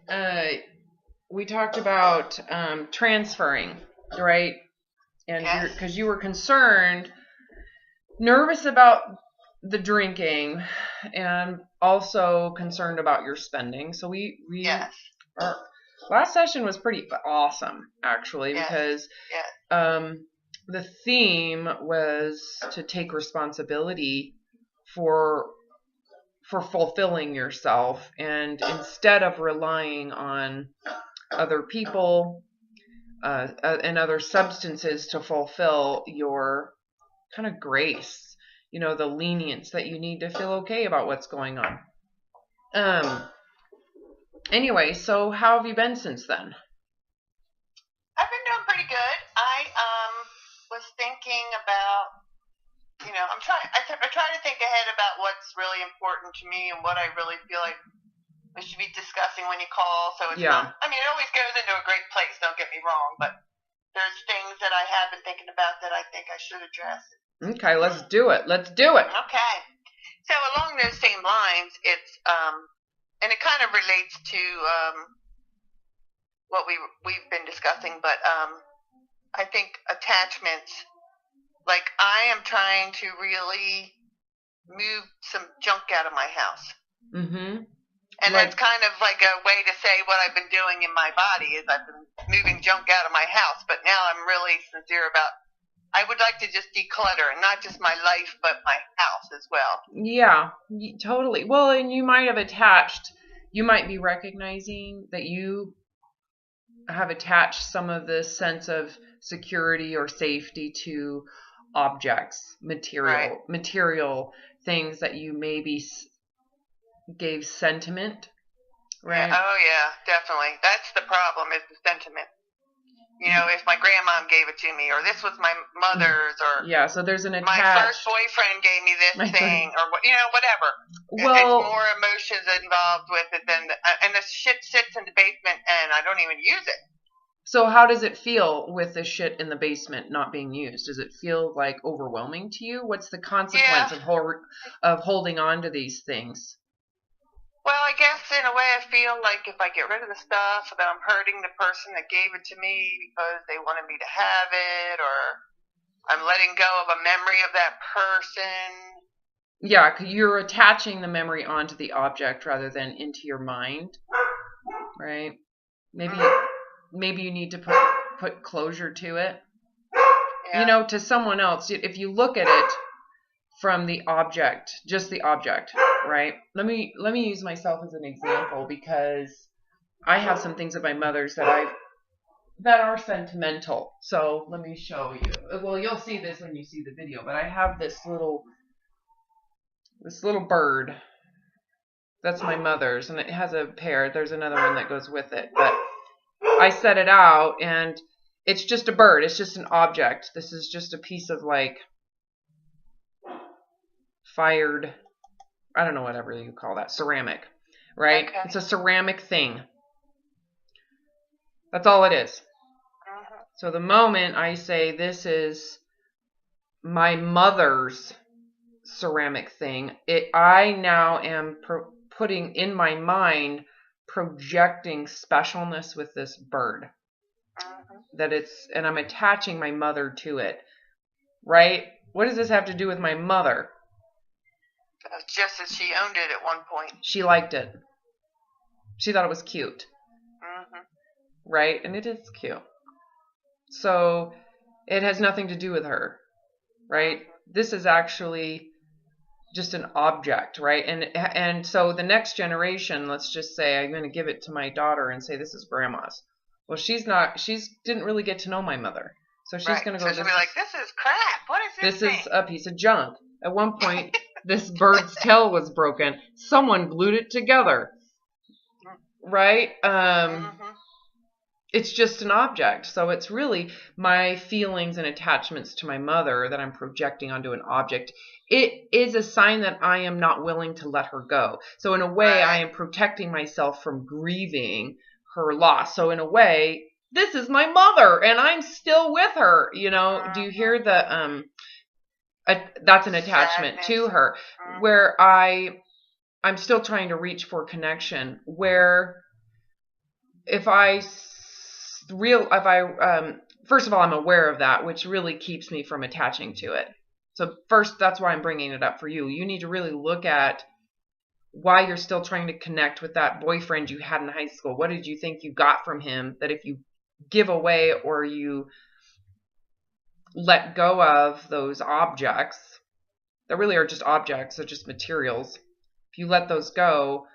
uh, we talked about transferring, right? And Yes. because you were concerned, nervous about the drinking, and also concerned about your spending. So Yes. our last session was pretty awesome, actually, Yes. because Yes. the theme was to take responsibility for fulfilling yourself, and instead of relying on other people and other substances to fulfill your kind of grace, the lenience that you need to feel okay about what's going on. Anyway, so how have you been since then? I've been doing pretty good. I was thinking about, I try to think ahead about what's really important to me and what I really feel like we should be discussing when you call. So it's Yeah. not, I mean, it always goes into a great place, don't get me wrong, but there's things that I have been thinking about that I think I should address. Okay, let's do it. Okay. So along those same lines, it's, and it kind of relates to what we've been discussing, but I think attachments, like I am trying to really move some junk out of my house. Mm-hmm. And that's kind of like a way to say what I've been doing in my body is I've been moving junk out of my house, but now I'm really sincere about I would like to just declutter, and not just my life, but my house as well. Yeah, totally. Well, and you might be recognizing that you have attached some of this sense of security or safety to objects, material things that you maybe gave sentiment, right? Yeah. Oh yeah, definitely. That's the problem, is the sentiment. If my grandmom gave it to me, or this was my mother's, or yeah, so there's an my first boyfriend gave me this thing, or whatever. Well, it's more emotions involved with it than, and the shit sits in the basement, and I don't even use it. So how does it feel with the shit in the basement not being used? Does it feel like overwhelming to you? What's the consequence of holding on to these things? Well, I guess in a way I feel like if I get rid of the stuff, that I'm hurting the person that gave it to me because they wanted me to have it, or I'm letting go of a memory of that person. Yeah, you're attaching the memory onto the object rather than into your mind, right? Maybe you need to put closure to it. Yeah. To someone else. If you look at it from the object, just the object, right? Let me use myself as an example, because I have some things of my mother's that are sentimental. So let me show you. Well, you'll see this when you see the video, but I have this little bird. That's my mother's, and it has a pair. There's another one that goes with it, but I set it out, and it's just a bird. It's just an object. This is just a piece of fired, I don't know, whatever you call that, ceramic, right? Okay. It's a ceramic thing. That's all it is. Mm-hmm. So the moment I say this is my mother's ceramic thing, I now am putting in my mind, projecting specialness with this bird. Mm-hmm. And I'm attaching my mother to it, right? What does this have to do with my mother? Just as she owned it at one point. She liked it. She thought it was cute. Mm-hmm. Right? And it is cute. So it has nothing to do with her, right? This is actually just an object, right? And so the next generation, let's just say I'm going to give it to my daughter and say, this is grandma's. Well, she didn't really get to know my mother. So she's going to go, so she'll be like, this is crap. What is this thing? This is a piece of junk. At one point, this bird's tail was broken. Someone glued it together. Right? It's just an object. So it's really my feelings and attachments to my mother that I'm projecting onto an object. It is a sign that I am not willing to let her go. So in a way, I am protecting myself from grieving her loss. So in a way, this is my mother and I'm still with her. Do you hear the that's an attachment to her, where I'm still trying to reach for connection, where if I first of all, I'm aware of that, which really keeps me from attaching to it. So first, that's why I'm bringing it up for you. You need to really look at why you're still trying to connect with that boyfriend you had in high school. What did you think you got from him that if you give away or you let go of those objects that really are just objects, they're just materials. If you let those go,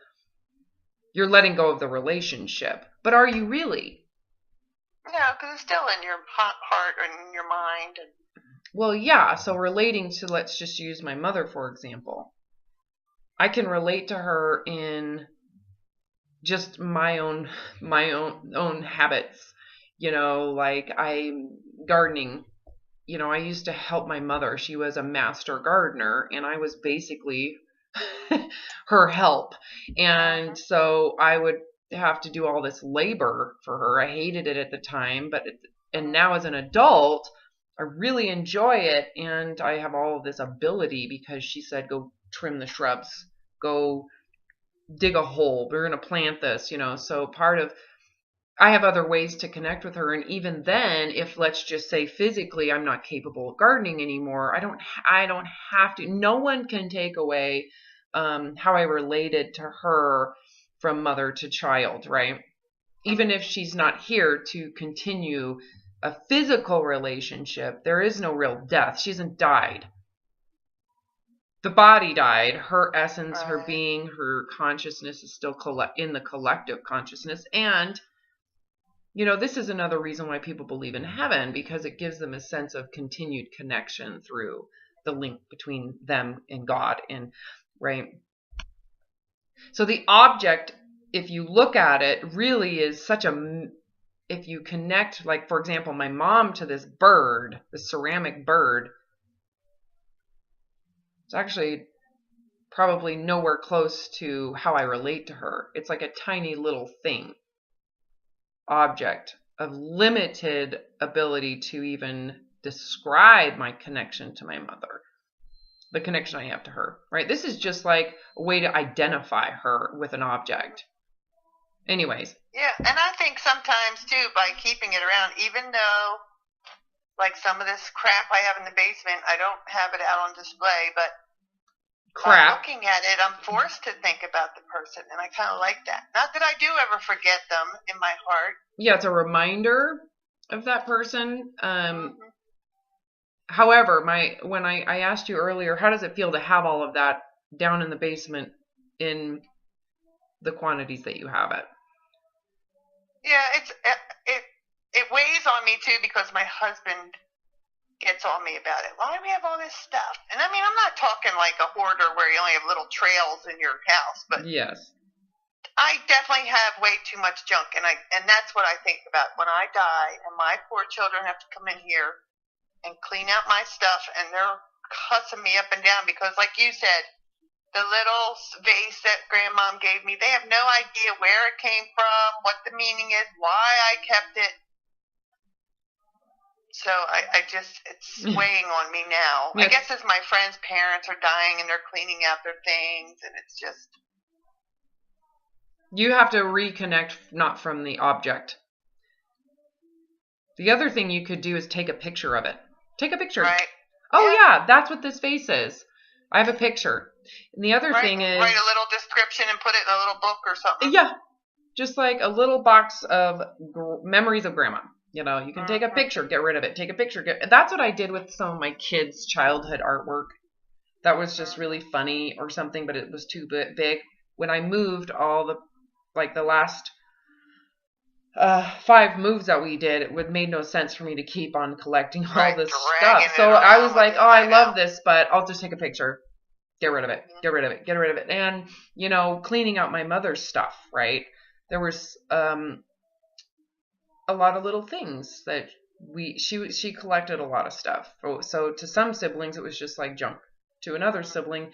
you're letting go of the relationship. But are you really? No, because it's still in your heart and in your mind. Well, yeah. So relating to, let's just use my mother, for example. I can relate to her in just my own habits. Like I'm gardening. I used to help my mother. She was a master gardener, and I was basically her help. And so I would have to do all this labor for her. I hated it at the time, and now as an adult, I really enjoy it. And I have all of this ability because she said, go trim the shrubs, go dig a hole. We're going to plant this, so I have other ways to connect with her. And even then, if let's just say physically I'm not capable of gardening anymore, I don't have to. No one can take away how I related to her from mother to child, right? Even if she's not here to continue a physical relationship, there is no real death. She hasn't died. The body died. Her essence, her being, her consciousness is still in the collective consciousness. And this is another reason why people believe in heaven, because it gives them a sense of continued connection through the link between them and God. And right. So the object, if you look at it, really is if you connect, like, for example, my mom to this bird, the ceramic bird, it's actually probably nowhere close to how I relate to her. It's like a tiny little object of limited ability to even describe my connection to my mother, the connection I have to her, right? This is just like a way to identify her with an object. Anyways. Yeah, and I think sometimes too, by keeping it around, even though like some of this crap I have in the basement, I don't have it out on display, but by looking at it, I'm forced to think about the person, and I kind of like that. Not that I do ever forget them in my heart. Yeah, it's a reminder of that person. However, when I asked you earlier, how does it feel to have all of that down in the basement in the quantities that you have it? Yeah, it weighs on me too, because my husband gets on me about it. Why do we have all this stuff? And I mean, I'm not talking like a hoarder where you only have little trails in your house, but yes, I definitely have way too much junk, and that's what I think about when I die, and my poor children have to come in here and clean out my stuff, and they're cussing me up and down because, like you said, the little vase that Grandmom gave me, they have no idea where it came from, what the meaning is, why I kept it. So it's weighing on me now. Yes. I guess as my friends' parents are dying and they're cleaning out their things, and it's just... You have to reconnect, not from the object. The other thing you could do is take a picture of it. Take a picture. Right. Oh, yeah, that's what this vase is. I have a picture. And the other thing is... Write a little description and put it in a little book or something. Yeah. Just like a little box of memories of Grandma. You can take a picture, get rid of it. Take a picture. That's what I did with some of my kids' childhood artwork. That was just really funny or something, but it was too big. When I moved all the last 5 moves that we did, it made no sense for me to keep on collecting all this stuff. So I was like, oh, I love this, but I'll just take a picture. Get rid of it. Get rid of it. Get rid of it. And, cleaning out my mother's stuff, right? There was a lot of little things that she collected a lot of stuff. So to some siblings, it was just like junk. To another sibling,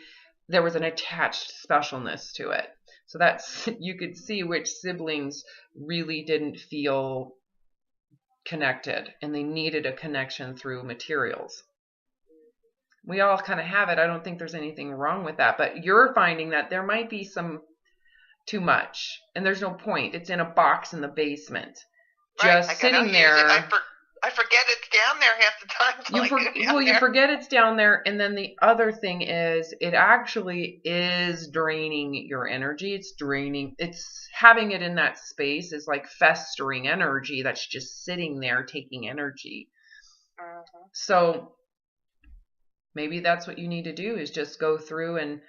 there was an attached specialness to it. So that's, you could see which siblings really didn't feel connected and they needed a connection through materials. We all kind of have it. I don't think there's anything wrong with that, but you're finding that there might be some too much. And there's no point. It's in a box in the basement. Right. Just Like, sitting there. I forget it's down there half the time. You forget it's down there. And then the other thing is, it actually is draining your energy. It's having it in that space is like festering energy that's just sitting there taking energy. Mm-hmm. So maybe that's what you need to do, is just go through and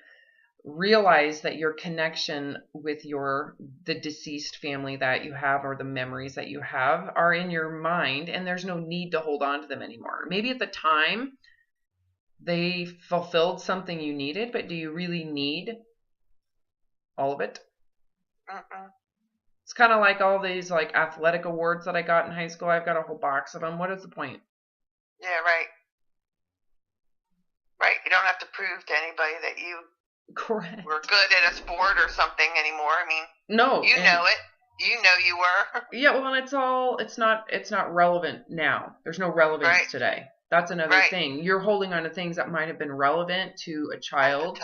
realize that your connection with the deceased family that you have, or the memories that you have, are in your mind, and there's no need to hold on to them anymore. Maybe at the time they fulfilled something you needed, but do you really need all of it? It's kind of like all these like athletic awards that I got in high school. I've got a whole box of them. What is the point? Yeah, right. Right. You don't have to prove to anybody that you Correct. were good at a sport or something anymore. I mean, no, you know it. You know you were. Yeah, well, and it's not relevant now. There's no relevance today. That's another thing. You're holding on to things that might have been relevant to a child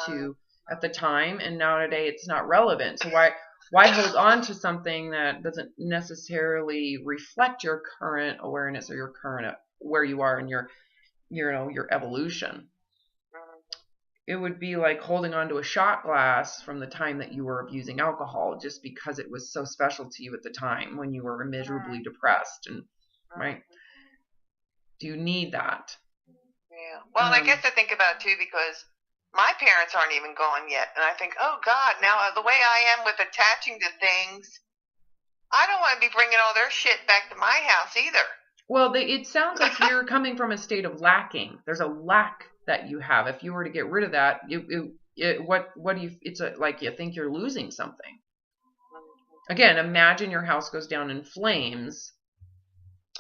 at the time, and now today it's not relevant. So why hold on to something that doesn't necessarily reflect your current awareness or your current where you are in your evolution? It would be like holding on to a shot glass from the time that you were abusing alcohol, just because it was so special to you at the time when you were miserably depressed, and right? Do you need that? Yeah. Well, and I guess I think about it too, because my parents aren't even gone yet, and I think, oh God, now the way I am with attaching to things, I don't want to be bringing all their shit back to my house either. Well, it sounds like you're coming from a state of lacking. There's a lack that you have. If you were to get rid of that, what do you? It's like you think you're losing something. Again, imagine your house goes down in flames.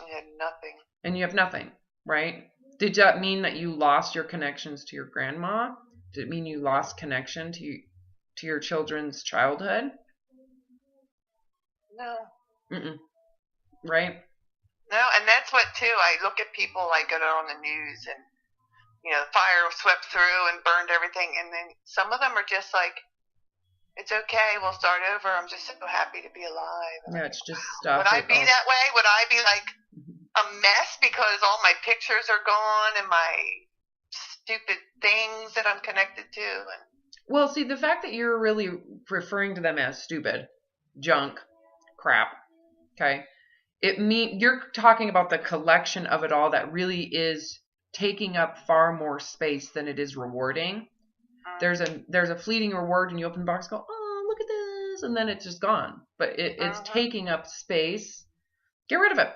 I had nothing. And you have nothing, right? Did that mean that you lost your connections to your grandma? Did it mean you lost connection to your children's childhood? No. Right? No, and that's what too. I look at people like that are on the news, and the fire swept through and burned everything, and then some of them are just like, "It's okay, we'll start over. I'm just so happy to be alive." Yeah, it's just stuff. Would I be that way? Would I be like a mess because all my pictures are gone and my stupid things that I'm connected to? Well, see, the fact that you're really referring to them as stupid, junk, crap, okay? You're talking about the collection of it all that really is taking up far more space than it is rewarding. There's a fleeting reward, and you open the box and go, oh, look at this, and then it's just gone. But it's taking up space. Get rid of it.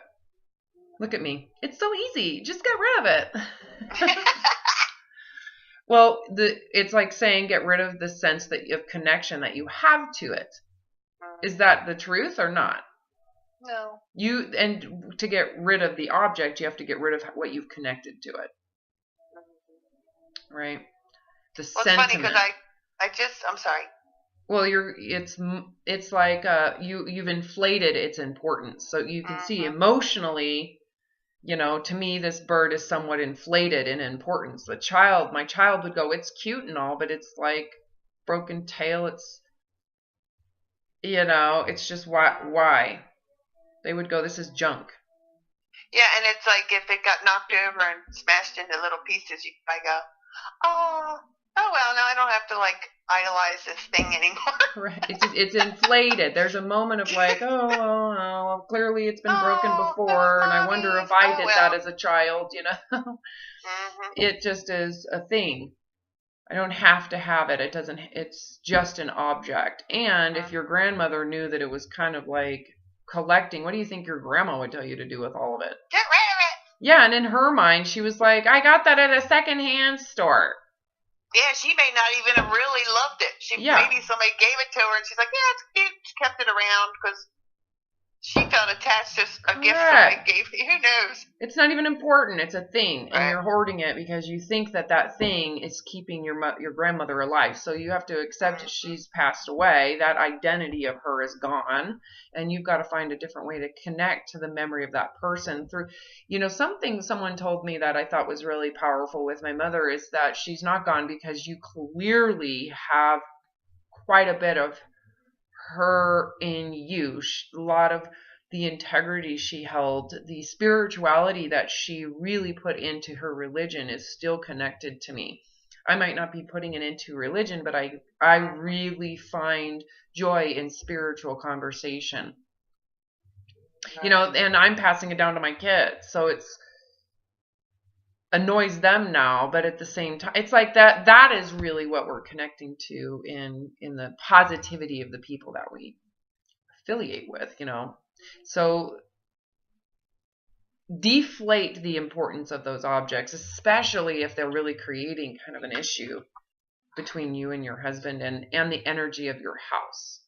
Look at me. It's so easy. Just get rid of it. Well, it's like saying get rid of the sense of connection that you have to it. Is that the truth or not? No. And to get rid of the object, you have to get rid of what you've connected to it. Right? The sentiment. It's funny because I'm sorry. Well, it's like you've inflated its importance. So you can see emotionally, to me, this bird is somewhat inflated in importance. My child would go, it's cute and all, but it's like broken tail. It's, it's just why? They would go, this is junk. Yeah, and it's like if it got knocked over and smashed into little pieces, you might go, oh well, now I don't have to like idolize this thing anymore. Right. It's inflated. There's a moment of like, well, clearly it's been broken before, and I wonder if I did that as a child, It just is a thing. I don't have to have it. It's just an object. And if your grandmother knew that it was kind of like collecting, what do you think your grandma would tell you to do with all of it? Get rid of it. Yeah, and in her mind, she was like, I got that at a secondhand store. Yeah, she may not even have really loved it. Maybe somebody gave it to her, and she's like, yeah, it's cute. She kept it around because she felt attached to a gift somebody gave you. Who knows? It's not even important. It's a thing, and you're hoarding it because you think that thing is keeping your grandmother alive. So you have to accept that she's passed away. That identity of her is gone, and you've got to find a different way to connect to the memory of that person through. Something someone told me that I thought was really powerful with my mother is that she's not gone because you clearly have quite a bit of her in you. A lot of the integrity she held, the spirituality that she really put into her religion is still connected to me. I might not be putting it into religion, but I really find joy in spiritual conversation. And I'm passing it down to my kids. So it's annoys them now, but at the same time, it's like that is really what we're connecting to in the positivity of the people that we affiliate with, So deflate the importance of those objects, especially if they're really creating kind of an issue between you and your husband and the energy of your house.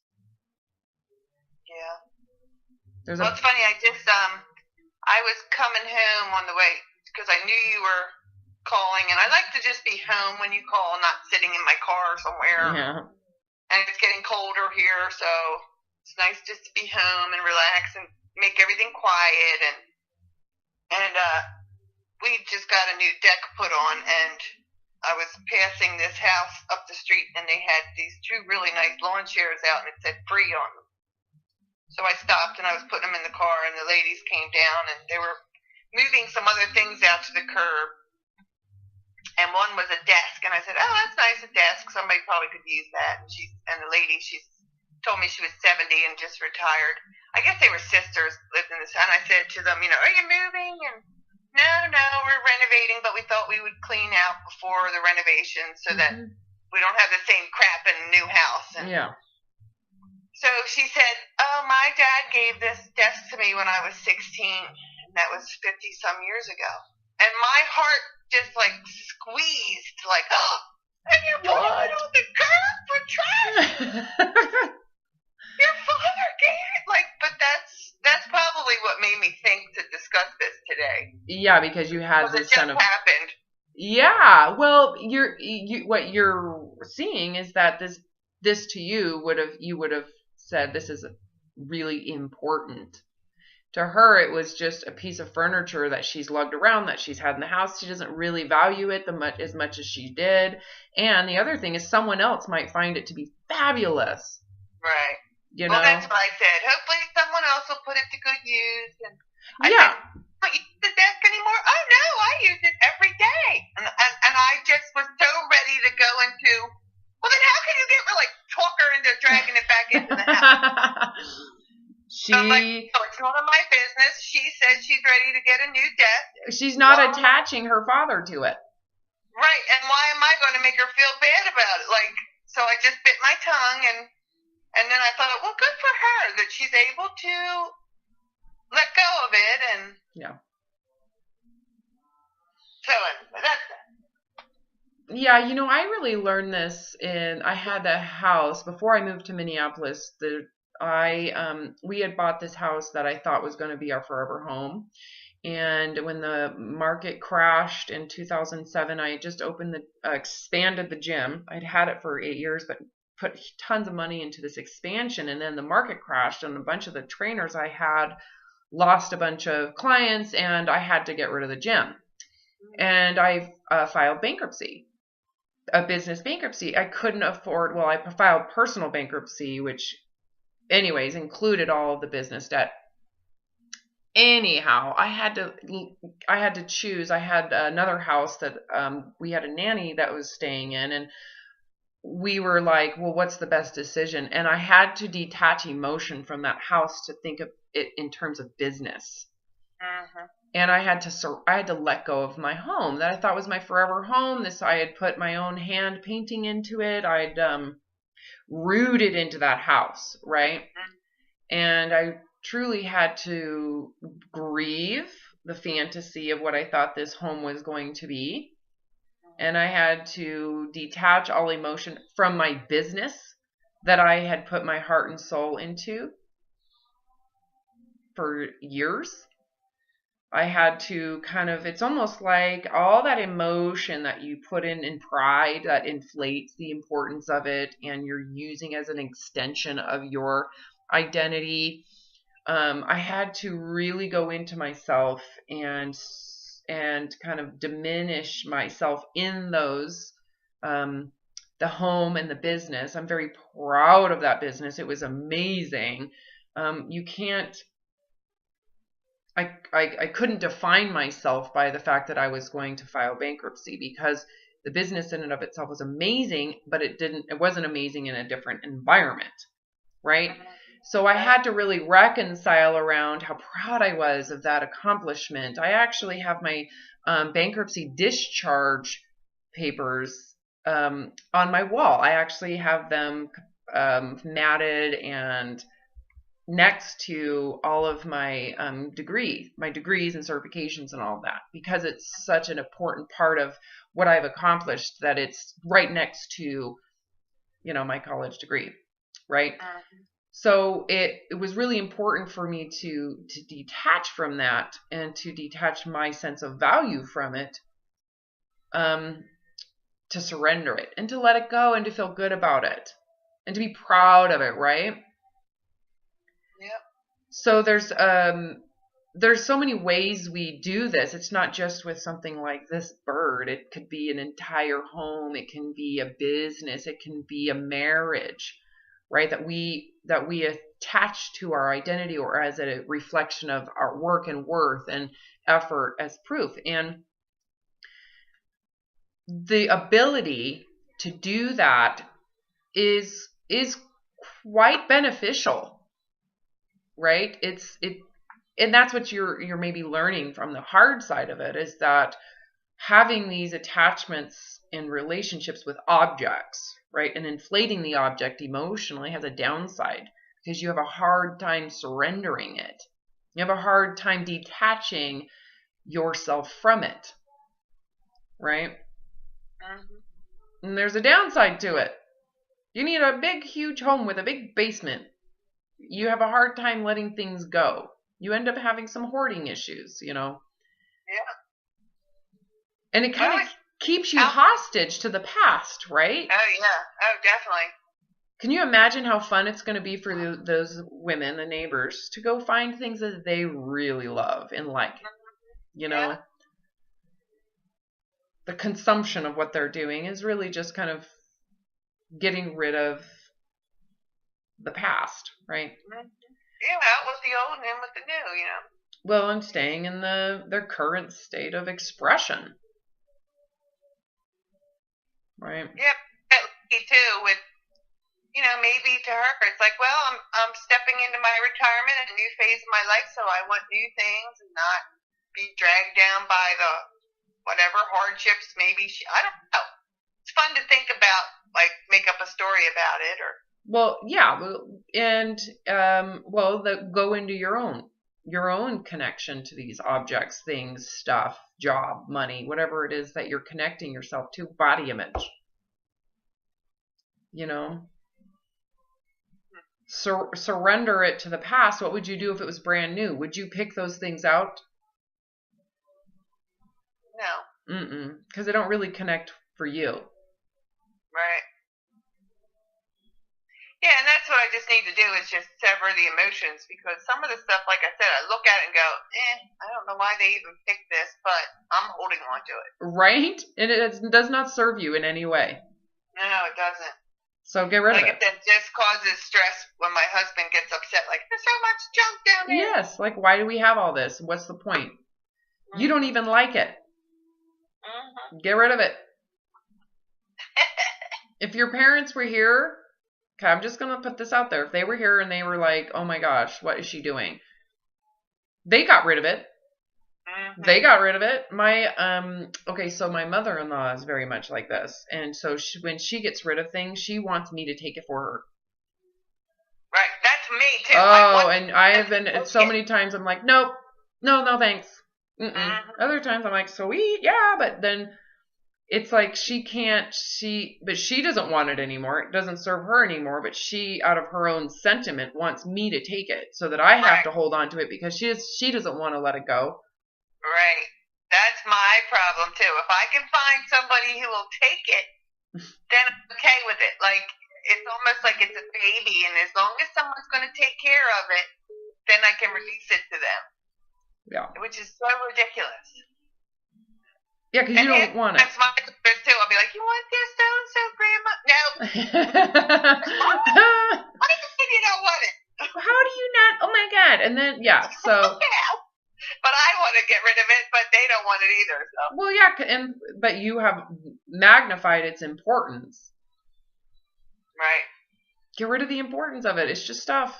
Yeah. Well, it's funny. I was coming home on the way because I knew you were calling, and I like to just be home when you call, not sitting in my car somewhere. Yeah. And it's getting colder here, so it's nice just to be home and relax and make everything quiet. And we just got a new deck put on, and I was passing this house up the street, and they had these 2 really nice lawn chairs out, and it said free on them. So I stopped, and I was putting them in the car, and the ladies came down, and they were moving some other things out to the curb. And one was a desk, and I said, "Oh, that's nice, a desk. Somebody probably could use that." And the lady, she told me she was 70 and just retired. I guess they were sisters, lived in this. And I said to them, "Are you moving?" And no, we're renovating, but we thought we would clean out before the renovation so that we don't have the same crap in the new house. And yeah. So she said, "Oh, my dad gave this desk to me when I was 16, and that was 50-some years ago." And my heart just like squeezed, like, "Oh, and you put it on the curb for trash." Your father gave it, but that's probably what made me think to discuss this today. Yeah, because you had this kind of happened. Yeah, well, what you're seeing is that this to you would have said this is really important. To her, it was just a piece of furniture that she's lugged around, that she's had in the house. She doesn't really value it as much as she did. And the other thing is someone else might find it to be fabulous. Right. Well, that's what I said. Hopefully someone else will put it to good use. And I said, "Don't you use the desk anymore?" "Oh, no, I use it every day." And I just was so ready to go into, well, then how can you get her, talk her into dragging it back into the house? So I'm like, "No, it's none of my business. She said she's ready to get a new desk." She's not attaching her father to it. Right, and why am I going to make her feel bad about it? So I just bit my tongue, and then I thought, well, good for her that she's able to let go of it. And yeah. So that's that. Yeah, I really learned this I had a house before I moved to Minneapolis. We had bought this house that I thought was going to be our forever home. And when the market crashed in 2007, I just expanded the gym. I'd had it for 8 years, but put tons of money into this expansion. And then the market crashed, and a bunch of the trainers I had lost a bunch of clients, and I had to get rid of the gym. And I filed bankruptcy, a business bankruptcy. I couldn't afford, I filed personal bankruptcy, which anyways included all of the business debt. Anyhow, I had to choose. I had another house that we had a nanny that was staying in, and we were like, well, what's the best decision? And I had to detach emotion from that house to think of it in terms of business. Uh-huh. And I had to let go of my home that I thought was my forever home. I had put my own hand painting into it. I'd rooted into that house, right? And I truly had to grieve the fantasy of what I thought this home was going to be. And I had to detach all emotion from my business that I had put my heart and soul into for years. I had to it's almost like all that emotion that you put in pride that inflates the importance of it, and you're using as an extension of your identity. I had to really go into myself and kind of diminish myself in those the home and the business. I'm very proud of that business. It was amazing. You can't, I couldn't define myself by the fact that I was going to file bankruptcy, because the business in and of itself was amazing, but it wasn't amazing in a different environment, right? So I had to really reconcile around how proud I was of that accomplishment. I actually have my bankruptcy discharge papers on my wall. I actually have them matted and next to all of my degrees and certifications and all that, because it's such an important part of what I've accomplished that it's right next to, my college degree, right? So it was really important for me to detach from that and to detach my sense of value from it, to surrender it and to let it go and to feel good about it and to be proud of it, right? Yep. So there's so many ways we do this. It's not just with something like this bird. It could be an entire home. It can be a business. It can be a marriage, right? That we attach to our identity or as a reflection of our work and worth and effort as proof. And the ability to do that is quite beneficial, right? And that's what you're maybe learning from the hard side of it, is that having these attachments in relationships with objects, right, and inflating the object emotionally has a downside, because you have a hard time surrendering it. You have a hard time detaching yourself from it, right? And there's a downside to it. You need a big, huge home with a big basement. You have a hard time letting things go. You end up having some hoarding issues, Yeah. And it kind of keeps you hostage to the past, right? Oh, yeah. Oh, definitely. Can you imagine how fun it's going to be for those women, the neighbors, to go find things that they really love and like? Yeah. The consumption of what they're doing is really just kind of getting rid of the past, right? Yeah, out with the old and in with the new, Well, and staying in their current state of expression, right? Yep, me too. With maybe to her, it's like, well, I'm stepping into my retirement and a new phase of my life, so I want new things and not be dragged down by the whatever hardships. Maybe I don't know. It's fun to think about, like make up a story about it, or. Well, yeah, and go into your own connection to these objects, things, stuff, job, money, whatever it is that you're connecting yourself to, body image. Surrender it to the past. What would you do if it was brand new? Would you pick those things out? No. Because they don't really connect for you. Right. Yeah, and that's what I just need to do, is just sever the emotions, because some of the stuff, like I said, I look at it and go, I don't know why they even picked this, but I'm holding on to it. Right? And it does not serve you in any way. No, it doesn't. So get rid of it. Like, that just causes stress when my husband gets upset, like, there's so much junk down there. Yes, like, why do we have all this? What's the point? You don't even like it. Get rid of it. If your parents were here, okay, I'm just going to put this out there. If they were here and they were like, oh my gosh, what is she doing? They got rid of it. They got rid of it. So my mother-in-law is very much like this. And so when she gets rid of things, she wants me to take it for her. Right. That's me too. Oh, and I've been so many times I'm like, nope, no, thanks. Other times I'm like, sweet, yeah, but then it's like she doesn't want it anymore. It doesn't serve her anymore, but she, out of her own sentiment, wants me to take it so that I have to hold on to it, because she doesn't want to let it go. Right. That's my problem too. If I can find somebody who will take it, then I'm okay with it. Like, it's almost like it's a baby, and as long as someone's going to take care of it, then I can release it to them. Yeah. Which is so ridiculous. Yeah, because you don't want it. That's my sister too. I'll be like, you want this so-and-so, Grandma? No. Why do you not want it? How do you not? Oh my God. And then, yeah, so. Yeah. But I want to get rid of it, but they don't want it either. So. Well, yeah, but you have magnified its importance. Right. Get rid of the importance of it. It's just stuff.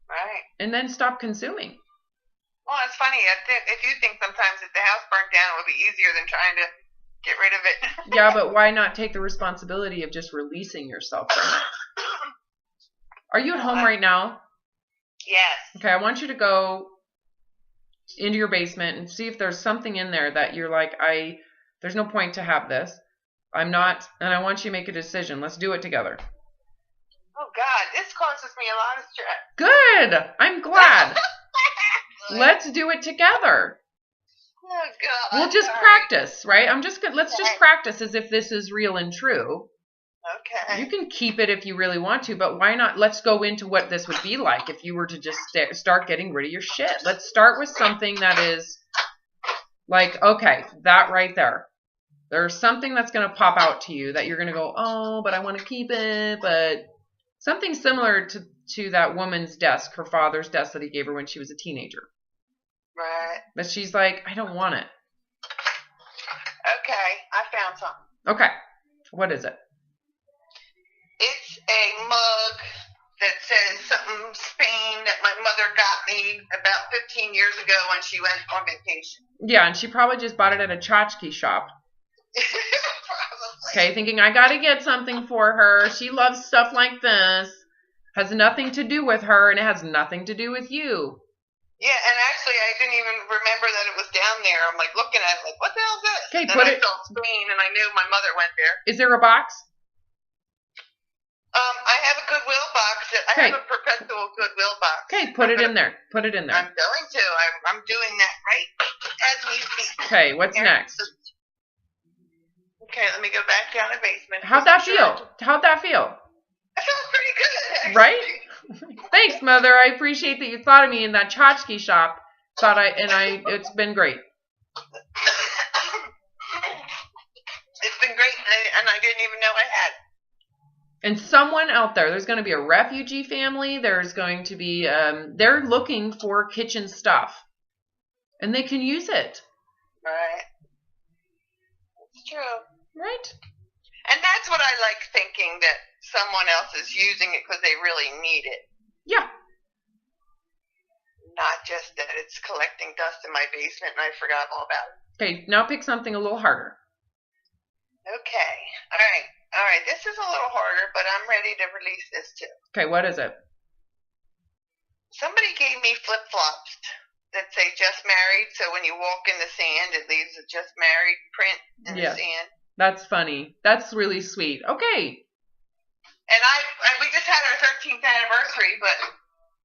Right. And then stop consuming. Well, it's funny. I do think sometimes if the house burnt down, it would be easier than trying to get rid of it. Yeah, but why not take the responsibility of just releasing yourself from it? Are you at home right now? Yes. Okay, I want you to go into your basement and see if there's something in there that you're like, there's no point to have this. I'm not, and I want you to make a decision. Let's do it together. Oh God, this causes me a lot of stress. Good. I'm glad. Let's do it together. Oh God. We'll just practice, right? Let's just practice as if this is real and true. Okay. You can keep it if you really want to, but why not? Let's go into what this would be like if you were to just start getting rid of your shit. Let's start with something that is like, okay, that right there. There's something that's going to pop out to you that you're going to go, oh, but I want to keep it. But something similar to that woman's desk, her father's desk that he gave her when she was a teenager. Right. But she's like, I don't want it. Okay, I found something. Okay. What is it? It's a mug that says something Spain that my mother got me about 15 years ago when she went on vacation. Yeah, and she probably just bought it at a tchotchke shop. Probably. Okay, thinking I gotta get something for her. She loves stuff like this. Has nothing to do with her, and it has nothing to do with you. Yeah, and actually, I didn't even remember that it was down there. I'm like looking at it, like, what the hell is this? Okay, and put I it. saw Spain, and I knew my mother went there. Is there a box? I have a Goodwill box. I have a perpetual Goodwill box. Okay, put it in there. Put it in there. I'm going to. I'm doing that right as we speak. Okay, what's next? Okay, let me go back down the basement. How'd that feel? How'd that feel? It felt pretty good, actually. Right? Thanks, Mother. I appreciate that you thought of me in that tchotchke shop. It's been great. It's been great, and I didn't even know I had. And someone out there's going to be a refugee family. There's going to be, they're looking for kitchen stuff. And they can use it. Right. It's true. Right? And that's what I like thinking, that someone else is using it because they really need it. Yeah. Not just that it's collecting dust in my basement and I forgot all about it. Okay, now pick something a little harder. Okay. All right. This is a little harder, but I'm ready to release this too. Okay, what is it? Somebody gave me flip-flops that say just married, so when you walk in the sand, it leaves a just married print in the sand. That's funny. That's really sweet. Okay. And we just had our 13th anniversary, but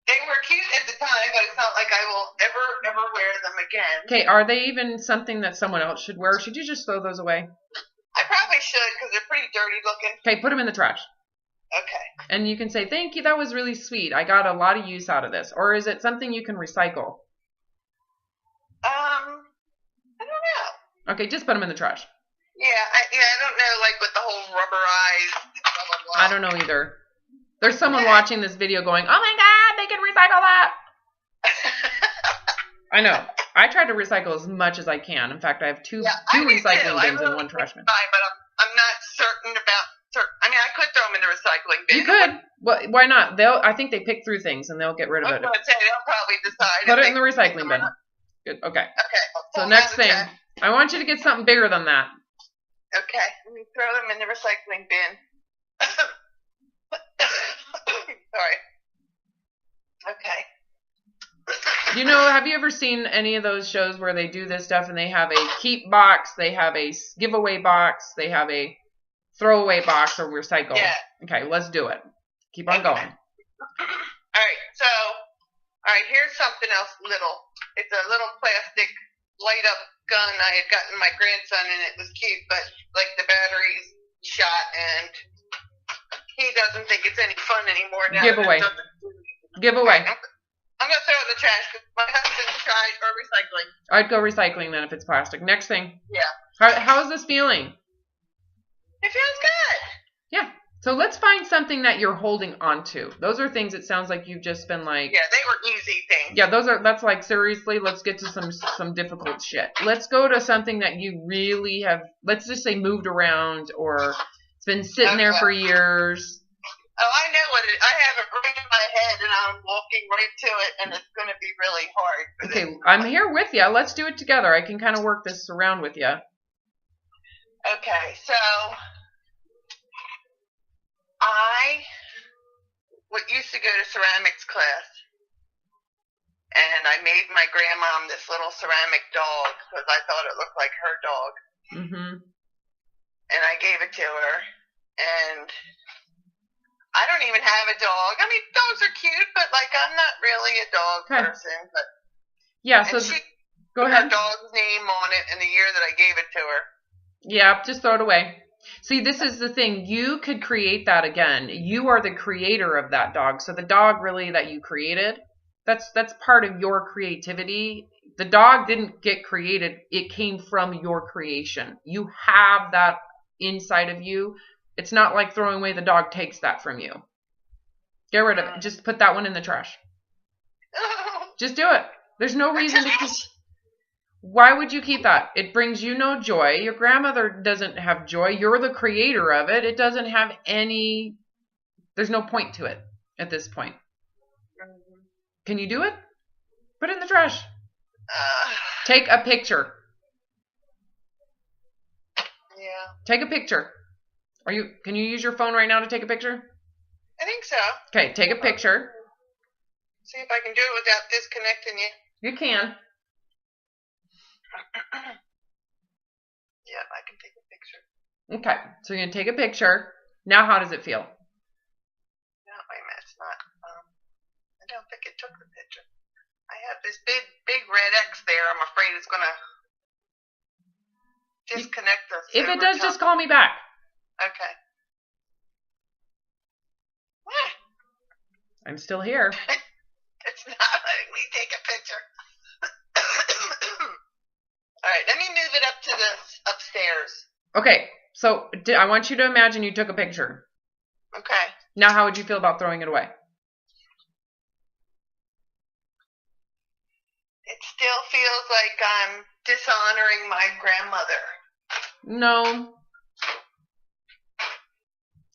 they were cute at the time, but it's not like I will ever wear them again. Okay, are they even something that someone else should wear? Or should you just throw those away? I probably should, because they're pretty dirty looking. Okay, put them in the trash. Okay. And you can say, thank you, that was really sweet. I got a lot of use out of this. Or is it something you can recycle? I don't know. Okay, just put them in the trash. Yeah, I don't know, like with the whole rubberized blah, blah, blah. I don't know either. There's someone watching this video going, oh my God, they can recycle that. I know. I try to recycle as much as I can. In fact, I have two recycling bins and one trash bin. But I'm not certain about. I mean, I could throw them in the recycling bin. You could. Well, why not? I think they pick through things and they'll get rid of it. I was going to say they'll probably decide. Put it in the recycling bin. Good. Okay. Okay. So next thing, I want you to get something bigger than that. Okay. Let me throw them in the recycling bin. Sorry. Okay. You know, have you ever seen any of those shows where they do this stuff and they have a keep box, they have a giveaway box, they have a throwaway box or recycle? Yeah. Okay, let's do it. Keep on going. All right, here's something else little. It's a little plastic light up gun I had gotten my grandson, and it was cute, but like the battery's shot and he doesn't think it's any fun anymore now. Giveaway. I'm going to throw it in the trash because my husband tried or recycling. I'd go recycling then if it's plastic. Next thing. Yeah. How is this feeling? It feels good. Yeah. So let's find something that you're holding on to. Those are things it sounds like you've just been like. Yeah, they were easy things. Yeah, that's like, seriously, let's get to some difficult shit. Let's go to something that you really have, let's just say, moved around, or it's been sitting there for years. Oh, I know what I have it right in my head, and I'm walking right to it, and it's going to be really hard. Okay, I'm here with you. Let's do it together. I can kind of work this around with you. Okay, so I used to go to ceramics class, and I made my grandmom this little ceramic dog because I thought it looked like her dog. Mm-hmm. And I gave it to her, and I don't even have a dog. I mean, dogs are cute, but like I'm not really a dog person. But yeah, so she go put ahead. her dog's name on it in the year that I gave it to her. Yeah, just throw it away. See, this is the thing. You could create that again. You are the creator of that dog. So the dog really that you created, that's part of your creativity. The dog didn't get created. It came from your creation. You have that inside of you. It's not like throwing away the dog takes that from you. Get rid of it. Just put that one in the trash. Just do it. There's no reason to keep. Why would you keep that? It brings you no joy. Your grandmother doesn't have joy. You're the creator of it. It doesn't have any. There's no point to it at this point. Can you do it? Put it in the trash. Take a picture. Yeah. Take a picture. Can you use your phone right now to take a picture? I think so. Okay, take a picture. See if I can do it without disconnecting you. You can. Yeah, I can take a picture. Okay, so you're going to take a picture. Now how does it feel? No, wait a minute, it's not. I don't think it took the picture. I have this big red X there. I'm afraid it's going to disconnect us. If it does, just call me back. Okay. What? I'm still here. It's not letting me take a picture. All right, let me move it up to the upstairs. Okay, so I want you to imagine you took a picture. Okay. Now how would you feel about throwing it away? It still feels like I'm dishonoring my grandmother. No.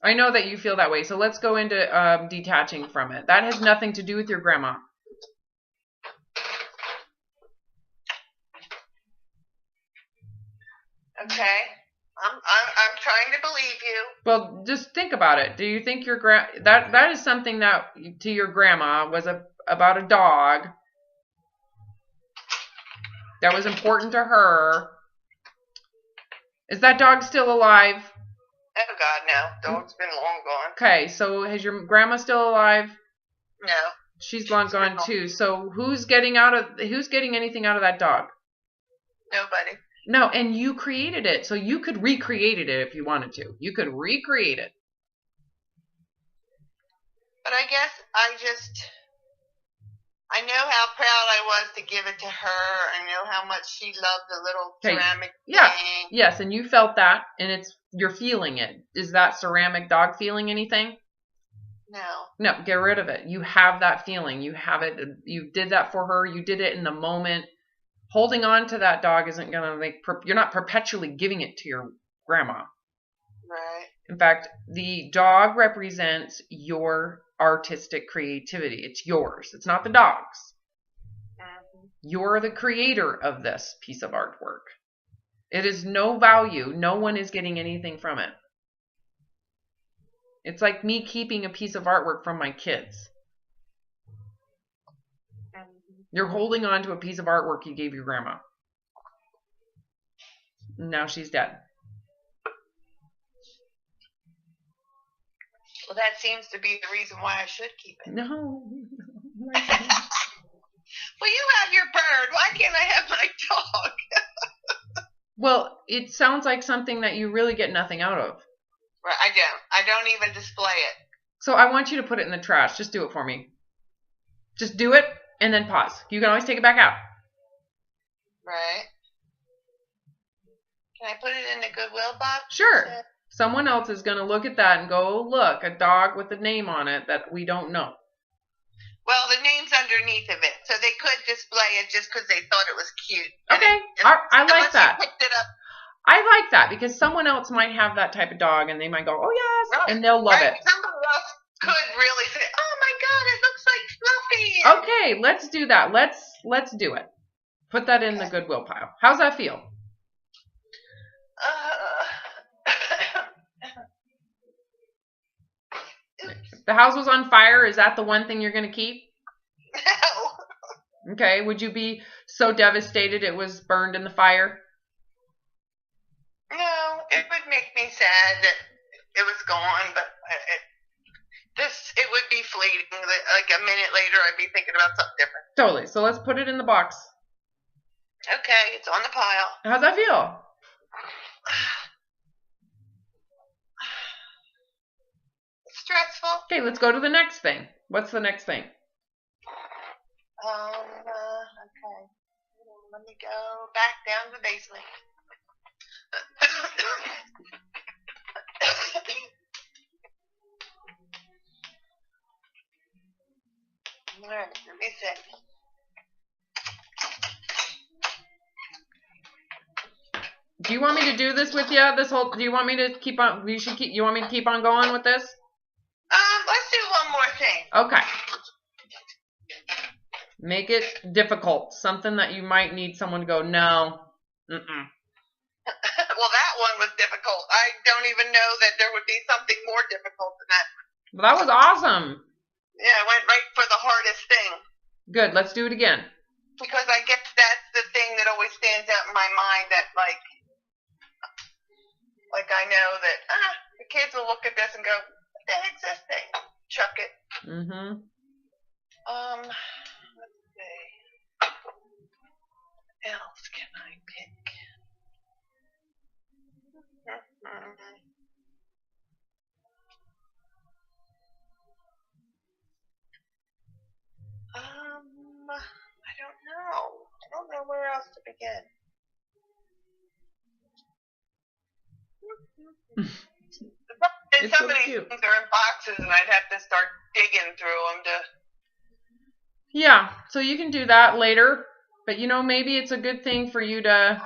I know that you feel that way, so let's go into detaching from it. That has nothing to do with your grandma. Okay. I'm trying to believe you. Well, just think about it. Do you think your that is something that to your grandma was about a dog that was important to her? Is that dog still alive? Oh God, no. Dog's been long gone. Okay, so is your grandma still alive? No. She's long gone too. So who's getting anything out of that dog? Nobody. No, and you created it, so you could recreate it if you wanted to. You could recreate it. But I guess I know how proud I was to give it to her. I know how much she loved the little ceramic thing. Yes, and you felt that, and you're feeling it. Is that ceramic dog feeling anything? No. No, get rid of it. You have that feeling. You have it. You did that for her. You did it in the moment. Holding on to that dog isn't going to you're not perpetually giving it to your grandma. Right. In fact, the dog represents your artistic creativity. It's yours. It's not the dog's. Mm-hmm. You're the creator of this piece of artwork. It is no value. No one is getting anything from it. It's like me keeping a piece of artwork from my kids. You're holding on to a piece of artwork you gave your grandma. Now she's dead. Well, that seems to be the reason why I should keep it. No. Well, you have your bird. Why can't I have my dog? Well, it sounds like something that you really get nothing out of. Right, I don't. I don't even display it. So I want you to put it in the trash. Just do it for me. Just do it. And then pause. You can always take it back out. Right. Can I put it in the Goodwill box? Sure. Someone else is going to look at that and go, oh, look, a dog with a name on it that we don't know. Well, the name's underneath of it, so they could display it just because they thought it was cute. Okay, I like that. You picked it up. I like that because someone else might have that type of dog and they might go, oh, yes, Right. and they'll love it. Somebody else could really say, oh, my God, it looks like Fluffy. Okay, let's do that. Let's do it. Put that in the Goodwill pile. How's that feel? If the house was on fire, is that the one thing you're going to keep? No. Okay, would you be so devastated it was burned in the fire? No, it would make me sad that it was gone, but it would be fleeting. Like a minute later, I'd be thinking about something different. Totally. So let's put it in the box. Okay, it's on the pile. How's that feel? It's stressful. Okay, let's go to the next thing. What's the next thing? Okay. Let me go back down to the basement. All right, let me see. Do you want me to do this with you? Do you want me to keep on? You want me to keep on going with this? Let's do one more thing. Okay. Make it difficult. Something that you might need someone to go, no. Well, that one was difficult. I don't even know that there would be something more difficult than that. Well, that was awesome. Yeah, I went right for the hardest thing. Good. Let's do it again. Because I guess that's the thing that always stands out in my mind that, like I know that, the kids will look at this and go, what the heck's this thing? Chuck it. Mm-hmm. Let's see. What else can I pick? I don't know. I don't know where else to begin. Some of these things are in boxes, and I'd have to start digging through them to. Yeah, so you can do that later, but maybe it's a good thing for you to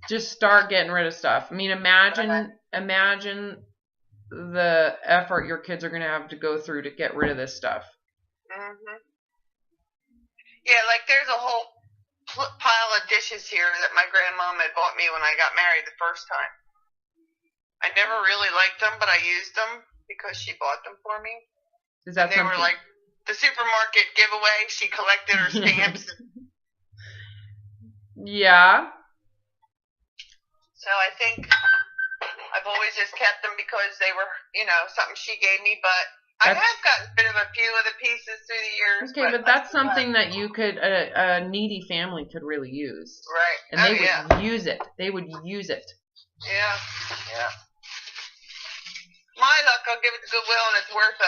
just start getting rid of stuff. I mean, imagine the effort your kids are going to have to go through to get rid of this stuff. Mhm. Yeah, like there's a whole pile of dishes here that my grandmom had bought me when I got married the first time. I never really liked them, but I used them because she bought them for me. Is that they something? Were like the supermarket giveaway. She collected her stamps. Yeah. So I think I've always just kept them because they were, something she gave me. But I have gotten rid of a few of the pieces through the years. Okay, but that's something that you could, a needy family could really use. Right. And they would use it. They would use it. Yeah. Yeah. My luck, I'll give it to Goodwill, and it's worth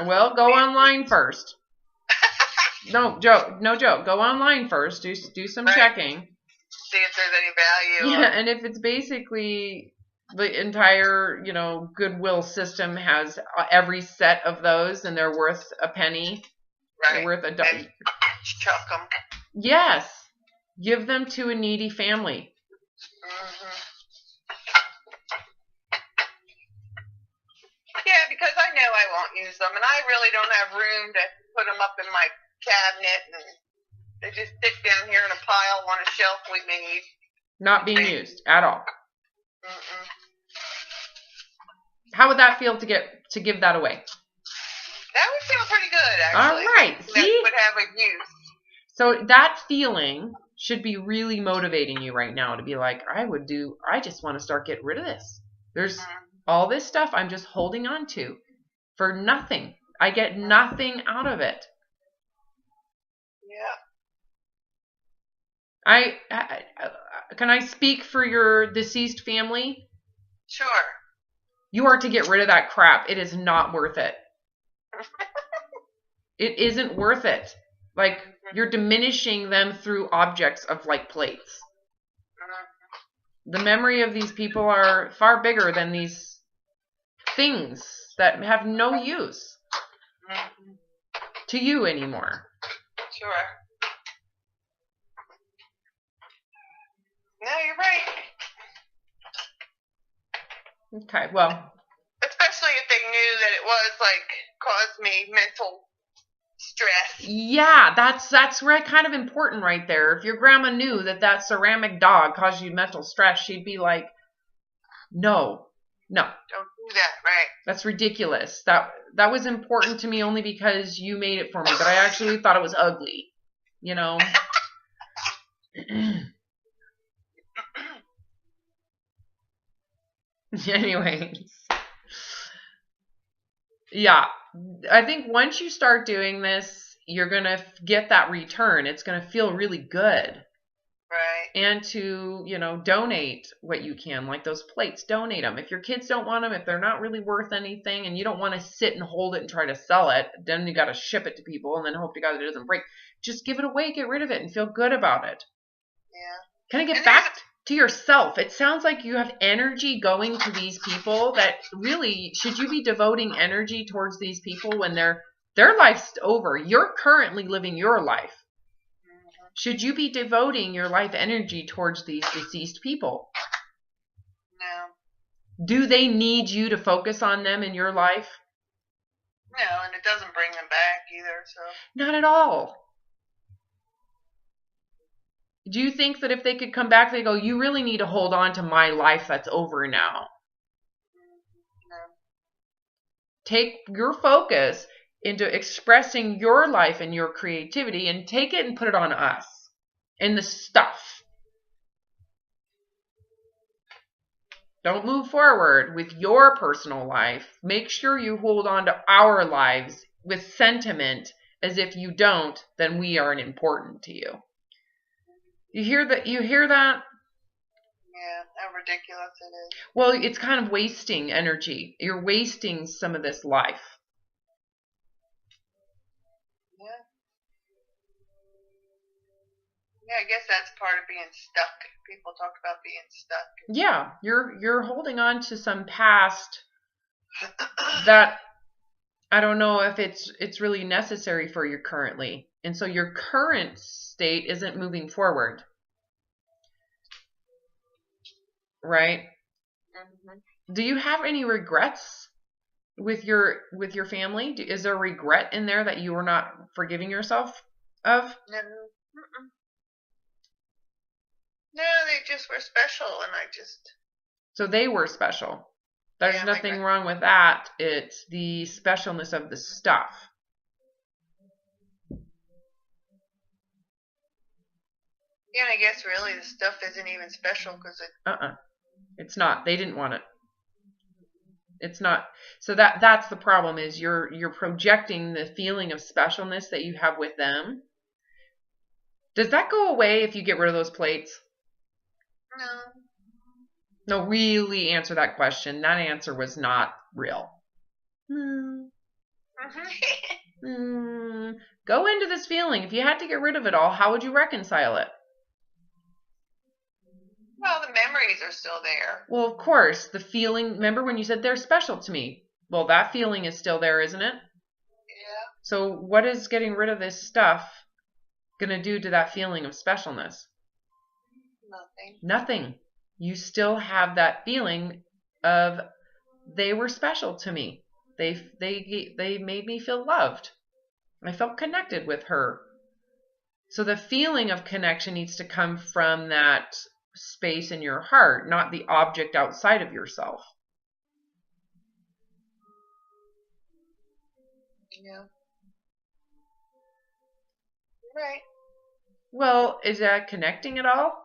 $1,000. Well, go online first. No joke. Go online first. Do some checking. See if there's any value. Yeah, and if it's basically the entire, Goodwill system has every set of those, and they're worth a penny. Right. They're worth $1. Chuck them. Yes. Give them to a needy family. Mm-hmm. Yeah, because I know I won't use them, and I really don't have room to put them up in my cabinet, and they just sit down here in a pile on a shelf we made. Not being used at all. Mm-mm. How would that feel to give that away? That would feel pretty good, actually. All right, see? That would have a use. So that feeling should be really motivating you right now to be like, I just want to start getting rid of this. There's all this stuff I'm just holding on to for nothing. I get nothing out of it. Yeah. Can I speak for your deceased family? Sure. You are to get rid of that crap. It is not worth it. It isn't worth it. Like, you're diminishing them through objects of like plates. The memory of these people are far bigger than these things that have no use to you anymore. Sure. No, you're right. Okay, well. Especially if they knew that it was like caused me mental stress. Yeah, that's right, kind of important right there. If your grandma knew that ceramic dog caused you mental stress, she'd be like, no. Don't do that, right? That's ridiculous. That was important to me only because you made it for me, but I actually thought it was ugly. You know? Anyways. Yeah. I think once you start doing this, you're going to get that return. It's going to feel really good. Right. And to, donate what you can, like those plates, donate them. If your kids don't want them, if they're not really worth anything and you don't want to sit and hold it and try to sell it, then you got to ship it to people and then hope to God it doesn't break. Just give it away, get rid of it and feel good about it. Yeah. Can I get back to yourself? It sounds like you have energy going to these people that really, should you be devoting energy towards these people when their life's over? You're currently living your life. Should you be devoting your life energy towards these deceased people? No. Do they need you to focus on them in your life? No, and it doesn't bring them back either, so. Not at all. Do you think that if they could come back, they go, you really need to hold on to my life that's over now? No. Take your focus into expressing your life and your creativity and take it and put it on us and the stuff. Don't move forward with your personal life. Make sure you hold on to our lives with sentiment, as if you don't, then we aren't important to you. You hear that? Yeah, how ridiculous it is. Well, it's kind of wasting energy. You're wasting some of this life. Yeah, I guess that's part of being stuck. People talk about being stuck. Yeah, you're holding on to some past that I don't know if it's really necessary for you currently. And so your current state isn't moving forward. Right? Mm-hmm. Do you have any regrets with your family? Is there regret in there that you are not forgiving yourself of? No. Mm-mm. No, they just were special, and I just. So they were special. There's nothing wrong with that. It's the specialness of the stuff. Yeah, and I guess really the stuff isn't even special because it. It's not. They didn't want it. It's not. So that's the problem. Is you're projecting the feeling of specialness that you have with them. Does that go away if you get rid of those plates? No, really answer that question. That answer was not real. Go into this feeling. If you had to get rid of it all, how would you reconcile it? Well, the memories are still there. Well, of course. The feeling, remember when you said they're special to me? Well, that feeling is still there, isn't it? Yeah. So what is getting rid of this stuff going to do to that feeling of specialness? Nothing. You still have that feeling of they were special to me. They made me feel loved. I felt connected with her. So the feeling of connection needs to come from that space in your heart, not the object outside of yourself. Yeah. Right. Well, is that connecting at all?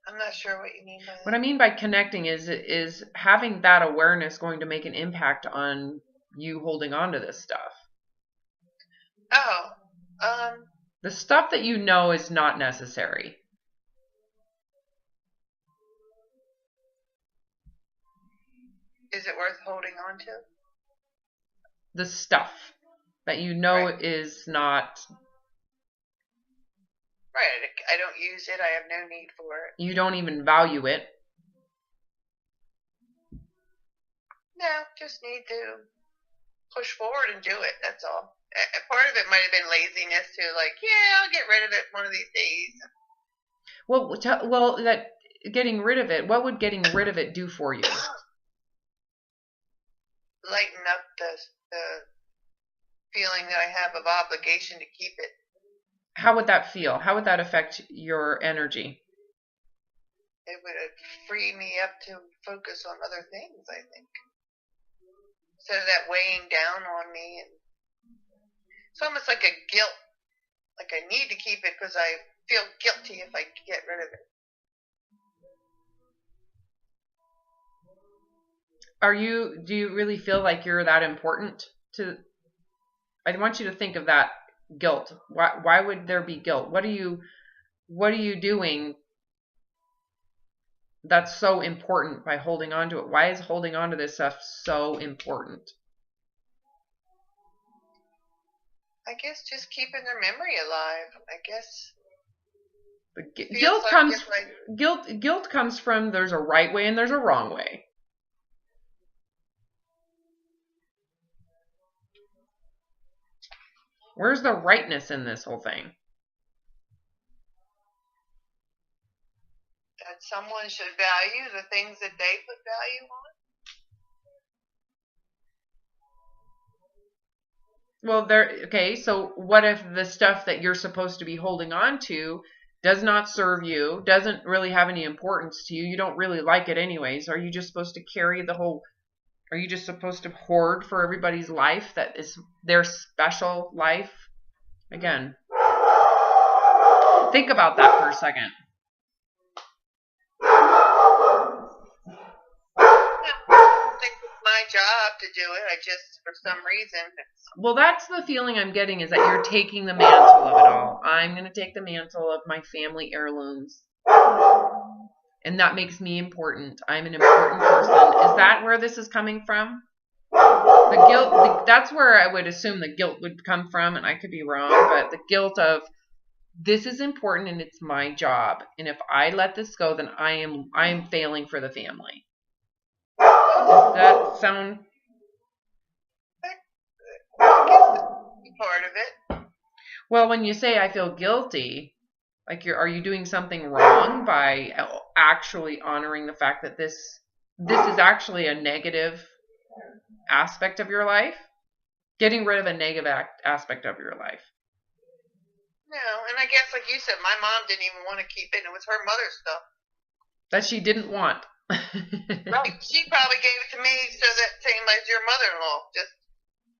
I'm not sure what you mean by that. What I mean by connecting is having that awareness going to make an impact on you holding on to this stuff. The stuff that you know is not necessary. Is it worth holding on to? The stuff that you know is not Right. I don't use it. I have no need for it. You don't even value it. No, just need to push forward and do it. That's all. Part of it might have been laziness too. Like, yeah, I'll get rid of it one of these days. Well, that getting rid of it. What would getting rid of it do for you? Lighten up the feeling that I have of obligation to keep it. How would that feel? How would that affect your energy? It would free me up to focus on other things, I think. Instead of that weighing down on me. And it's almost like a guilt. Like I need to keep it because I feel guilty if I get rid of it. Do you really feel like you're that important to? I want you to think of that guilt. Why would there be guilt? What are you doing that's so important by holding on to it? Why is holding on to this stuff so important? I guess just keeping their memory alive. I guess. Guilt comes from there's a right way and there's a wrong way. Where's the rightness in this whole thing? That someone should value the things that they put value on. Well, okay, so what if the stuff that you're supposed to be holding on to does not serve you, doesn't really have any importance to you, you don't really like it anyways? Are you just supposed to are you just supposed to hoard for everybody's life that is their special life? Again, think about that for a second. I think it's my job to do it. I just, for some reason. Well, that's the feeling I'm getting, is that you're taking the mantle of it all. I'm going to take the mantle of my family heirlooms. And that makes me important. I'm an important person. Is that where this is coming from? The guilt, that's where I would assume the guilt would come from, and I could be wrong, but the guilt of this is important and it's my job. And if I let this go, then I am failing for the family. Does that sound? Part of it. Well, when you say I feel guilty, like are you doing something wrong by actually honoring the fact that this is actually a negative aspect of your life? Getting rid of a negative aspect of your life. No, and I guess like you said, my mom didn't even want to keep it. It was her mother's stuff. That she didn't want. Right. She probably gave it to me so that same as your mother-in-law. Just,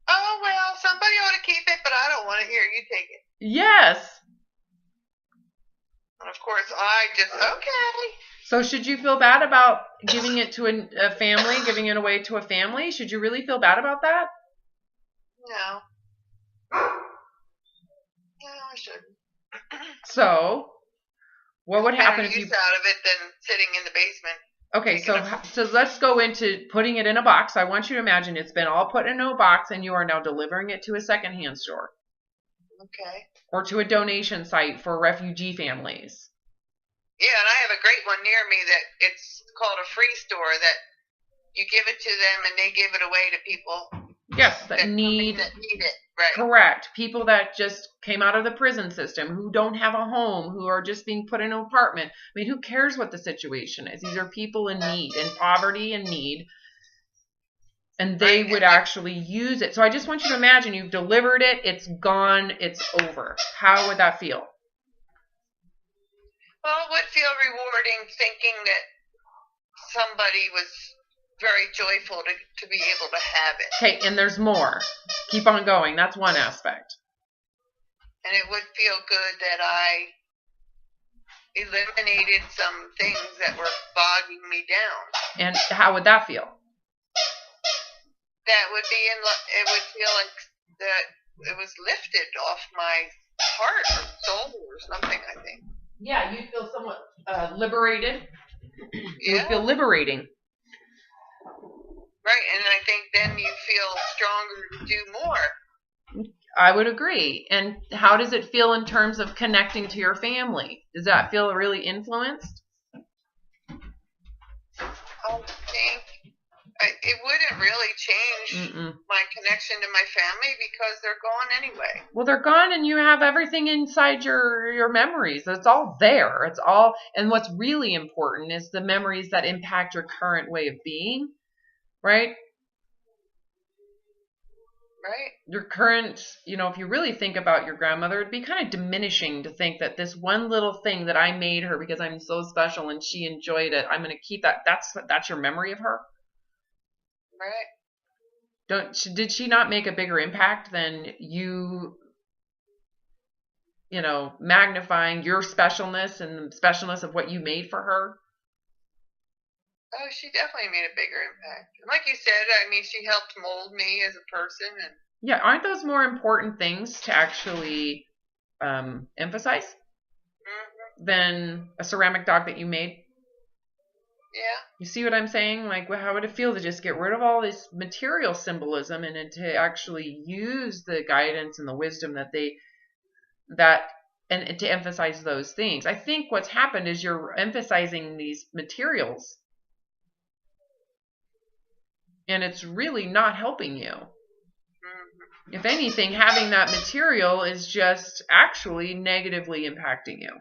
oh, well, somebody ought to keep it, but I don't want it. Here, you take it. Yes. And of course, I just, okay. So should you feel bad about giving it to a family, giving it away to a family? Should you really feel bad about that? No. No, I shouldn't. So, what would happen if you... use out of it than sitting in the basement. Okay, so let's go into putting it in a box. I want you to imagine it's been all put in a box and you are now delivering it to a secondhand store. Okay. Or to a donation site for refugee families. Yeah, and I have a great one near me that it's called a free store that you give it to them and they give it away to people. Yes, that need it. Right. Correct. People that just came out of the prison system, who don't have a home, who are just being put in an apartment. I mean, who cares what the situation is? These are people in need, in poverty and need. And they would actually use it. So I just want you to imagine you've delivered it, it's gone, it's over. How would that feel? Well, it would feel rewarding thinking that somebody was very joyful to be able to have it. Okay, and there's more. Keep on going. That's one aspect. And it would feel good that I eliminated some things that were bogging me down. And how would that feel? That would be it would feel like that it was lifted off my heart or soul or something, I think. Yeah, you'd feel somewhat liberated. Yeah. It would feel liberating. Right, and I think then you feel stronger to do more. I would agree. And how does it feel in terms of connecting to your family? Does that feel really influenced? I think it wouldn't really change my connection to my family because they're gone anyway. Well, they're gone and you have everything inside your memories. It's all there. It's all, and what's really important is the memories that impact your current way of being, right? Right. Your current, if you really think about your grandmother, it'd be kind of diminishing to think that this one little thing that I made her because I'm so special and she enjoyed it, I'm going to keep that. That's your memory of her. Right. Did she not make a bigger impact than you, magnifying your specialness and the specialness of what you made for her? Oh, she definitely made a bigger impact. And like you said, I mean, she helped mold me as a person. And yeah, aren't those more important things to actually emphasize than a ceramic dog that you made? Yeah. You see what I'm saying? Like, how would it feel to just get rid of all this material symbolism and to actually use the guidance and the wisdom and to emphasize those things? I think what's happened is you're emphasizing these materials, and it's really not helping you. If anything, having that material is just actually negatively impacting you.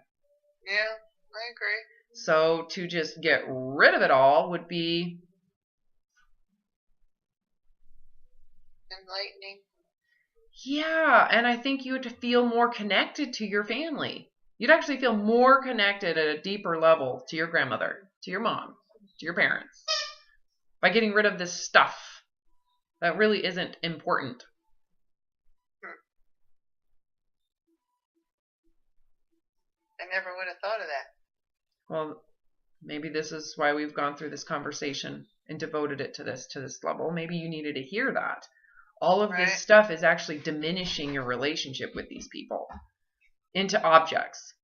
Yeah, I agree. So to just get rid of it all would be enlightening. Yeah, and I think you would feel more connected to your family. You'd actually feel more connected at a deeper level to your grandmother, to your mom, to your parents, by getting rid of this stuff that really isn't important. I never would have thought of that. Well, maybe this is why we've gone through this conversation and devoted it to this level. Maybe you needed to hear that. All of this stuff is actually diminishing your relationship with these people into objects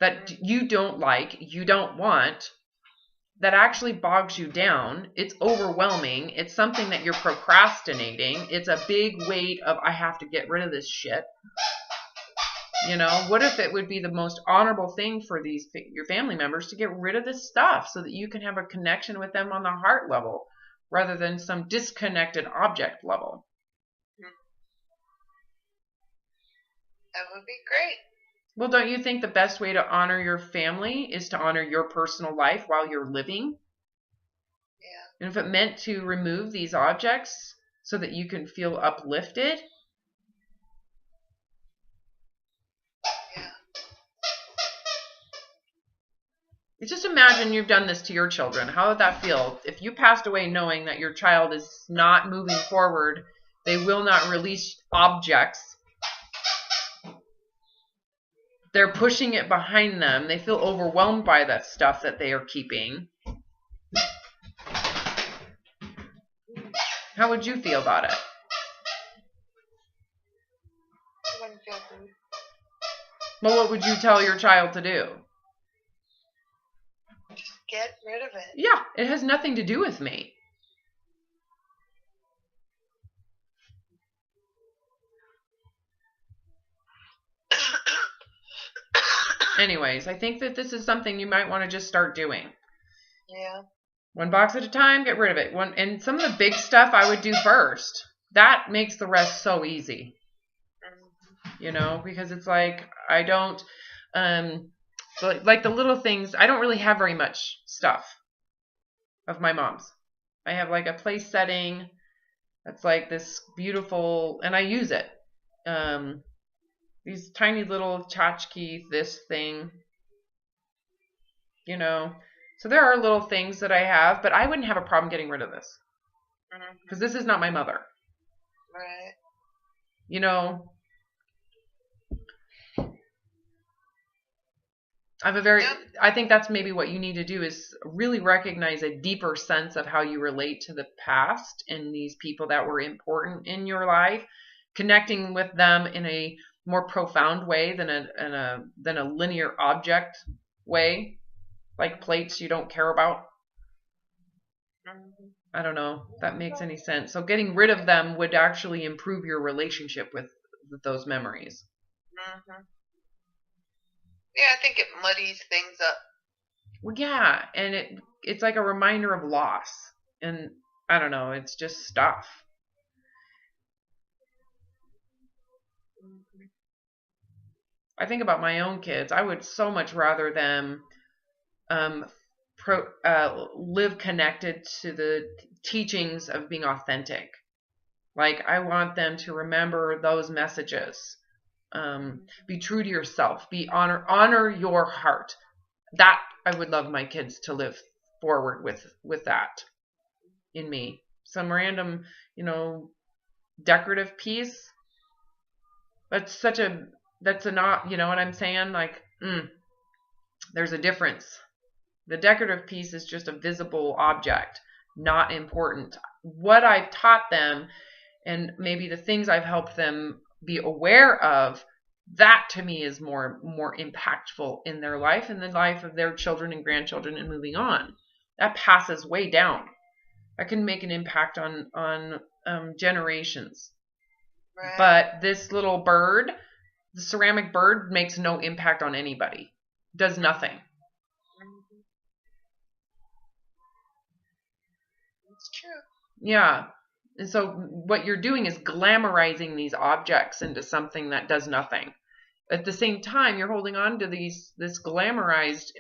that you don't like, you don't want, that actually bogs you down. It's overwhelming. It's something that you're procrastinating. It's a big weight of, I have to get rid of this shit. What if it would be the most honorable thing for your family members to get rid of this stuff so that you can have a connection with them on the heart level rather than some disconnected object level? That would be great. Well, don't you think the best way to honor your family is to honor your personal life while you're living? Yeah. And if it meant to remove these objects so that you can feel uplifted, just imagine you've done this to your children. How would that feel? If you passed away knowing that your child is not moving forward, they will not release objects. They're pushing it behind them. They feel overwhelmed by that stuff that they are keeping. How would you feel about it? I wouldn't feel good. Well, what would you tell your child to do? Just get rid of it. Yeah, it has nothing to do with me. Anyways, I think that this is something you might want to just start doing. Yeah. One box at a time, get rid of it. And some of the big stuff I would do first. That makes the rest so easy. Because it's like, I don't, like the little things, I don't really have very much stuff of my mom's. I have like a place setting that's like this beautiful, and I use it. These tiny little tchotchkes, this thing, So there are little things that I have, but I wouldn't have a problem getting rid of this. Because this is not my mother. Right. I think that's maybe what you need to do is really recognize a deeper sense of how you relate to the past and these people that were important in your life, connecting with them in a more profound way than a linear object way, like plates you don't care about. I don't know if that makes any sense. So getting rid of them would actually improve your relationship with with those memories. Mm-hmm. Yeah, I think it muddies things up. Well, yeah, and it's like a reminder of loss. And I don't know, it's just stuff. Mm-hmm. I think about my own kids. I would so much rather them live connected to the teachings of being authentic. Like, I want them to remember those messages. Be true to yourself. Honor your heart. That I would love my kids to live forward with that in me. Some random, decorative piece. That's not, you know what I'm saying? Like, there's a difference. The decorative piece is just a visible object, not important. What I've taught them and maybe the things I've helped them be aware of, that to me is more impactful in their life and the life of their children and grandchildren and moving on. That passes way down. That can make an impact on generations. Right. But this little bird, the ceramic bird, makes no impact on anybody. Does nothing. It's true. Yeah. And so what you're doing is glamorizing these objects into something that does nothing. At the same time, you're holding on to this glamorized,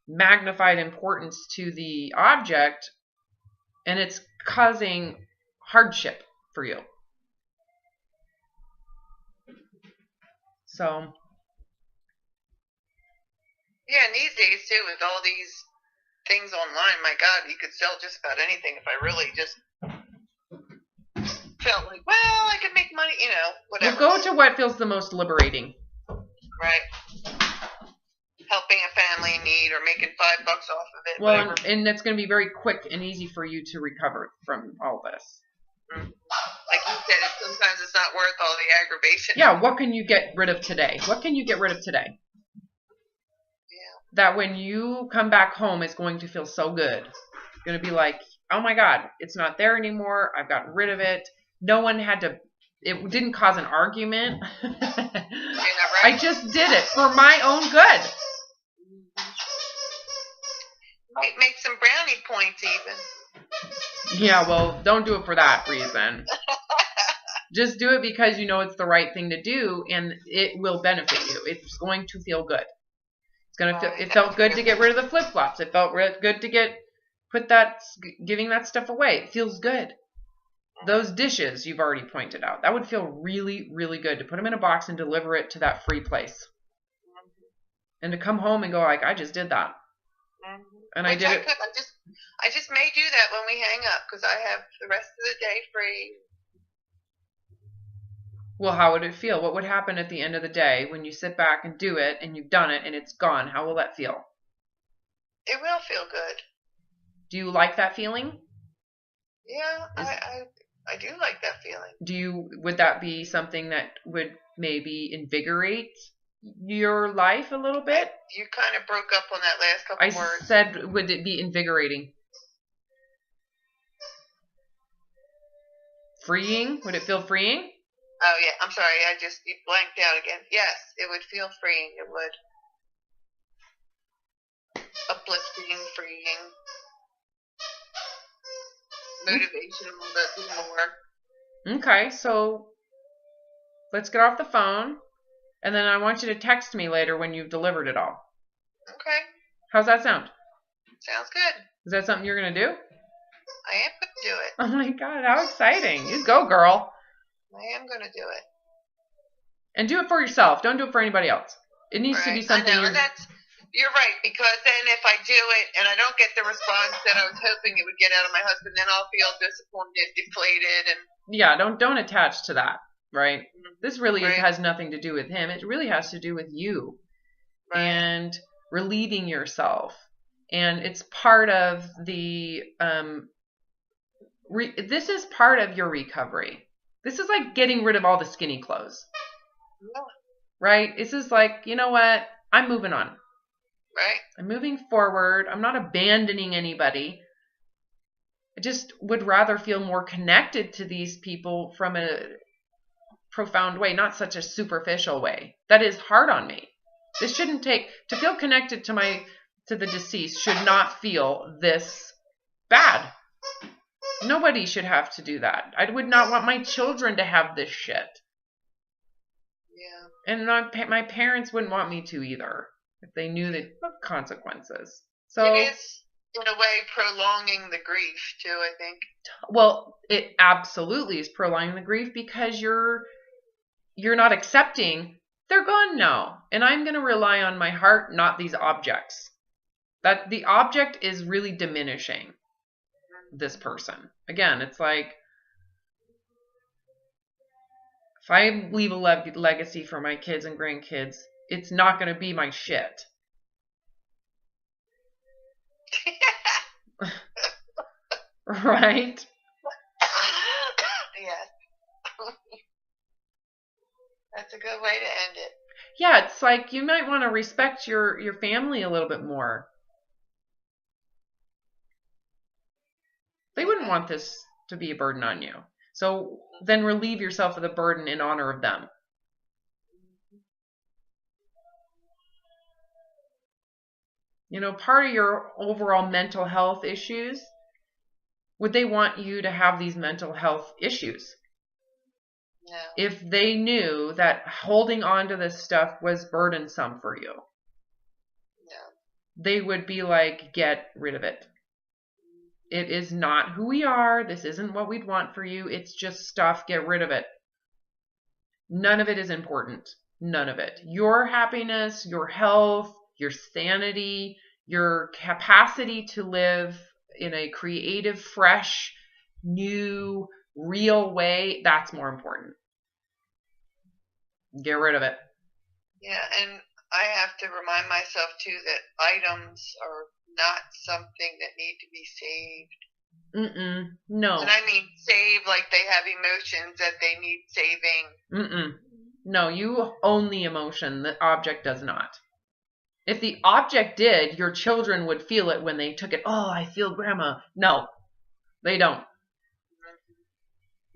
magnified importance to the object, and it's causing hardship for you. So. Yeah, and these days too, with all these things online, my God, you could sell just about anything if I really just felt like, well, I could make money, whatever. Well, go to what feels the most liberating. Right. Helping a family in need or making $5 off of it. Well, and that's going to be very quick and easy for you to recover from all this. Mm-hmm. Like you said, sometimes it's not worth all the aggravation. Yeah, what can you get rid of today? What can you get rid of today? Yeah. That when you come back home, it's going to feel so good. It's going to be like, oh my God, it's not there anymore. I've gotten rid of it. No one had to, it didn't cause an argument. Yeah, right. I just did it for my own good. Might make some brownie points even. Yeah, well, don't do it for that reason. Just do it because you know it's the right thing to do and it will benefit you. It's going to feel good. It's going to feel, it felt good to get rid of the flip-flops. It felt good to giving that stuff away. It feels good. Those dishes you've already pointed out. That would feel really, really good to put them in a box and deliver it to that free place. And to come home and go like, I just did that. And I did it. I just may do that when we hang up because I have the rest of the day free. Well, how would it feel? What would happen at the end of the day when you sit back and do it and you've done it and it's gone? How will that feel? It will feel good. Do you like that feeling? Yeah, I do like that feeling. Would that be something that would maybe invigorate your life a little bit? You kind of broke up on that last couple words. I said, would it be invigorating? Freeing? Would it feel freeing? Oh, yeah. I'm sorry. You blanked out again. Yes, it would feel freeing. It would. Uplifting, freeing. Motivational, but more. Okay, so let's get off the phone. And then I want you to text me later when you've delivered it all. Okay. How's that sound? Sounds good. Is that something you're going to do? I am going to do it. Oh my God, how exciting. You go, girl. I am going to do it. And do it for yourself. Don't do it for anybody else. It needs to be something. I know, you're right, because then if I do it and I don't get the response that I was hoping it would get out of my husband, then I'll feel disappointed, deflated, and yeah, don't attach to that, right? Mm-hmm. This really has nothing to do with him. It really has to do with you and relieving yourself, and it's part of the this is part of your recovery. This is like getting rid of all the skinny clothes, right? This is like, you know what? I'm moving on. Right. I'm moving forward. I'm not abandoning anybody. I just would rather feel more connected to these people from profound way, not such a superficial way. That is hard on me. This shouldn't take, to feel connected to the deceased should not feel this bad. Nobody should have to do that. I would not want my children to have this shit. Yeah. And my parents wouldn't want me to either, if they knew the consequences. So it is, in a way, prolonging the grief too, I think. Well, it absolutely is prolonging the grief, because you're not accepting they're gone now, and I'm going to rely on my heart, not these objects. That the object is really diminishing this person. Again, it's like, if I leave a legacy for my kids and grandkids, it's not going to be my shit. Right? Yes. That's a good way to end it. Yeah, it's like you might want to respect your family a little bit more. They wouldn't want this to be a burden on you. So then relieve yourself of the burden in honor of them. You know, part of your overall mental health issues, would they want you to have these mental health issues? No. If they knew that holding on to this stuff was burdensome for you, they would be like, get rid of it. It is not who we are. This isn't what we'd want for you. It's just stuff. Get rid of it. None of it is important. None of it. Your happiness, your health, your sanity, your capacity to live in a creative, fresh, new, real way, that's more important. Get rid of it. Yeah, and I have to remind myself too that items are not something that need to be saved. No. And I mean save like they have emotions that they need saving. No, you own the emotion. The object does not. If the object did, your children would feel it when they took it. Oh, I feel grandma. No, they don't.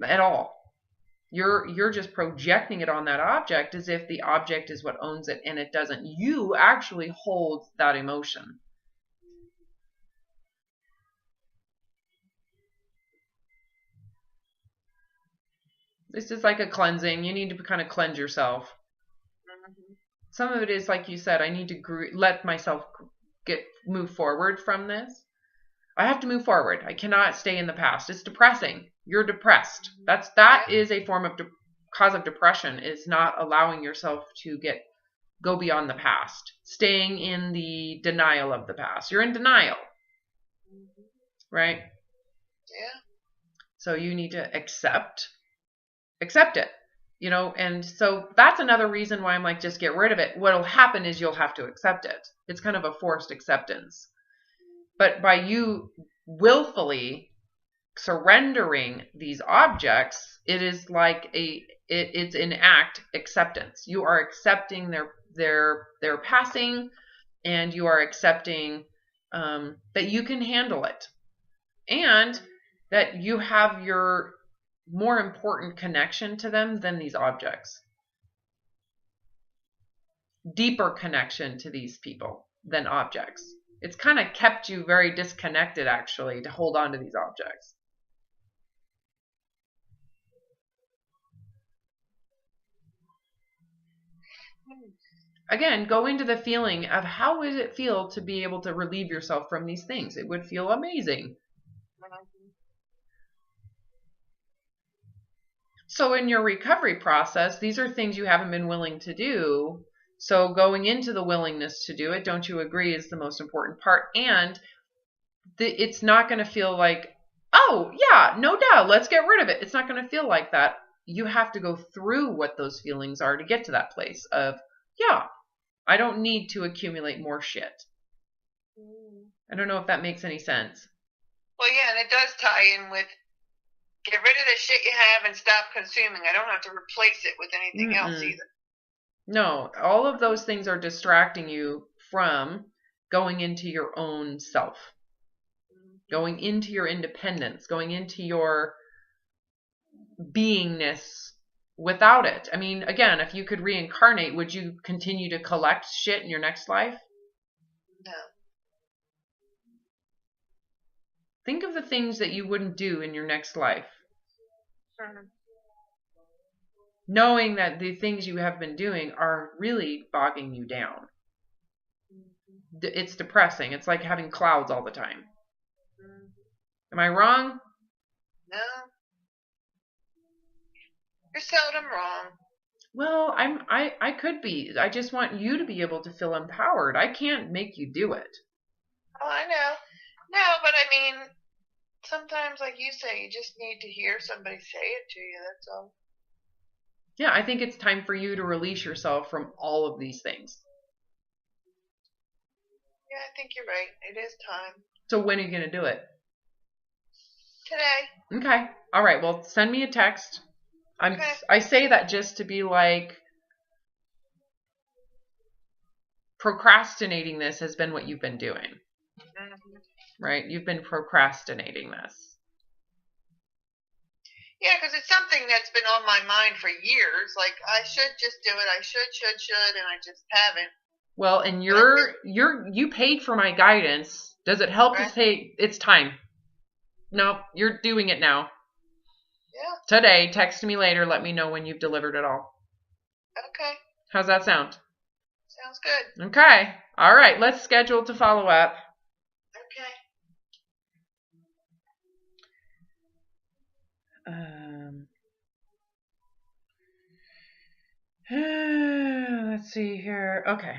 At all. You're just projecting it on that object as if the object is what owns it, and it doesn't. You actually hold that emotion. This is like a cleansing. You need to kind of cleanse yourself. Some of it is, like you said, I need to let myself move forward from this. I have to move forward. I cannot stay in the past. It's depressing. You're depressed. That is a form of cause of depression, is not allowing yourself to go beyond the past. Staying in the denial of the past. You're in denial. Right? Yeah. So you need to accept it. You know, and so that's another reason why I'm like, just get rid of it. What'll happen is you'll have to accept it. It's kind of a forced acceptance. But by you willfully surrendering these objects, it is like it's an act acceptance. You are accepting their passing, and you are accepting that you can handle it, and that you have your more important connection to them than these objects. Deeper connection to these people than objects. It's kind of kept you very disconnected, actually, to hold on to these objects. Again, go into the feeling of how would it feel to be able to relieve yourself from these things. It would feel amazing. So in your recovery process, these are things you haven't been willing to do. So going into the willingness to do it, don't you agree, is the most important part? And it's not going to feel like, oh, yeah, no doubt, let's get rid of it. It's not going to feel like that. You have to go through what those feelings are to get to that place of, yeah, I don't need to accumulate more shit. I don't know if that makes any sense. Well, yeah, and it does tie in with get rid of the shit you have and stop consuming. I don't have to replace it with anything else either. No, all of those things are distracting you from going into your own self, going into your independence, going into your beingness without it. I mean, again, if you could reincarnate, would you continue to collect shit in your next life? No. Think of the things that you wouldn't do in your next life. Mm-hmm. Knowing that the things you have been doing are really bogging you down. It's depressing. It's like having clouds all the time. Am I wrong? No. You're seldom wrong. Well, I could be. I just want you to be able to feel empowered. I can't make you do it. Oh, I know. No, but I mean, sometimes, like you say, you just need to hear somebody say it to you. That's all. Yeah, I think it's time for you to release yourself from all of these things. Yeah, I think you're right. It is time. So when are you going to do it? Today. Okay. All right. Well, send me a text. Okay. I say that just to be like, procrastinating this has been what you've been doing. Mm-hmm. Right? You've been procrastinating this. Yeah, because it's something that's been on my mind for years. Like, I should just do it. I should, and I just haven't. Well, and you paid for my guidance. Does it help to say it's time? No, you're doing it now. Yeah. Today, text me later. Let me know when you've delivered it all. Okay. How's that sound? Sounds good. Okay. All right. Let's schedule to follow up. Okay. Let's see here. Okay.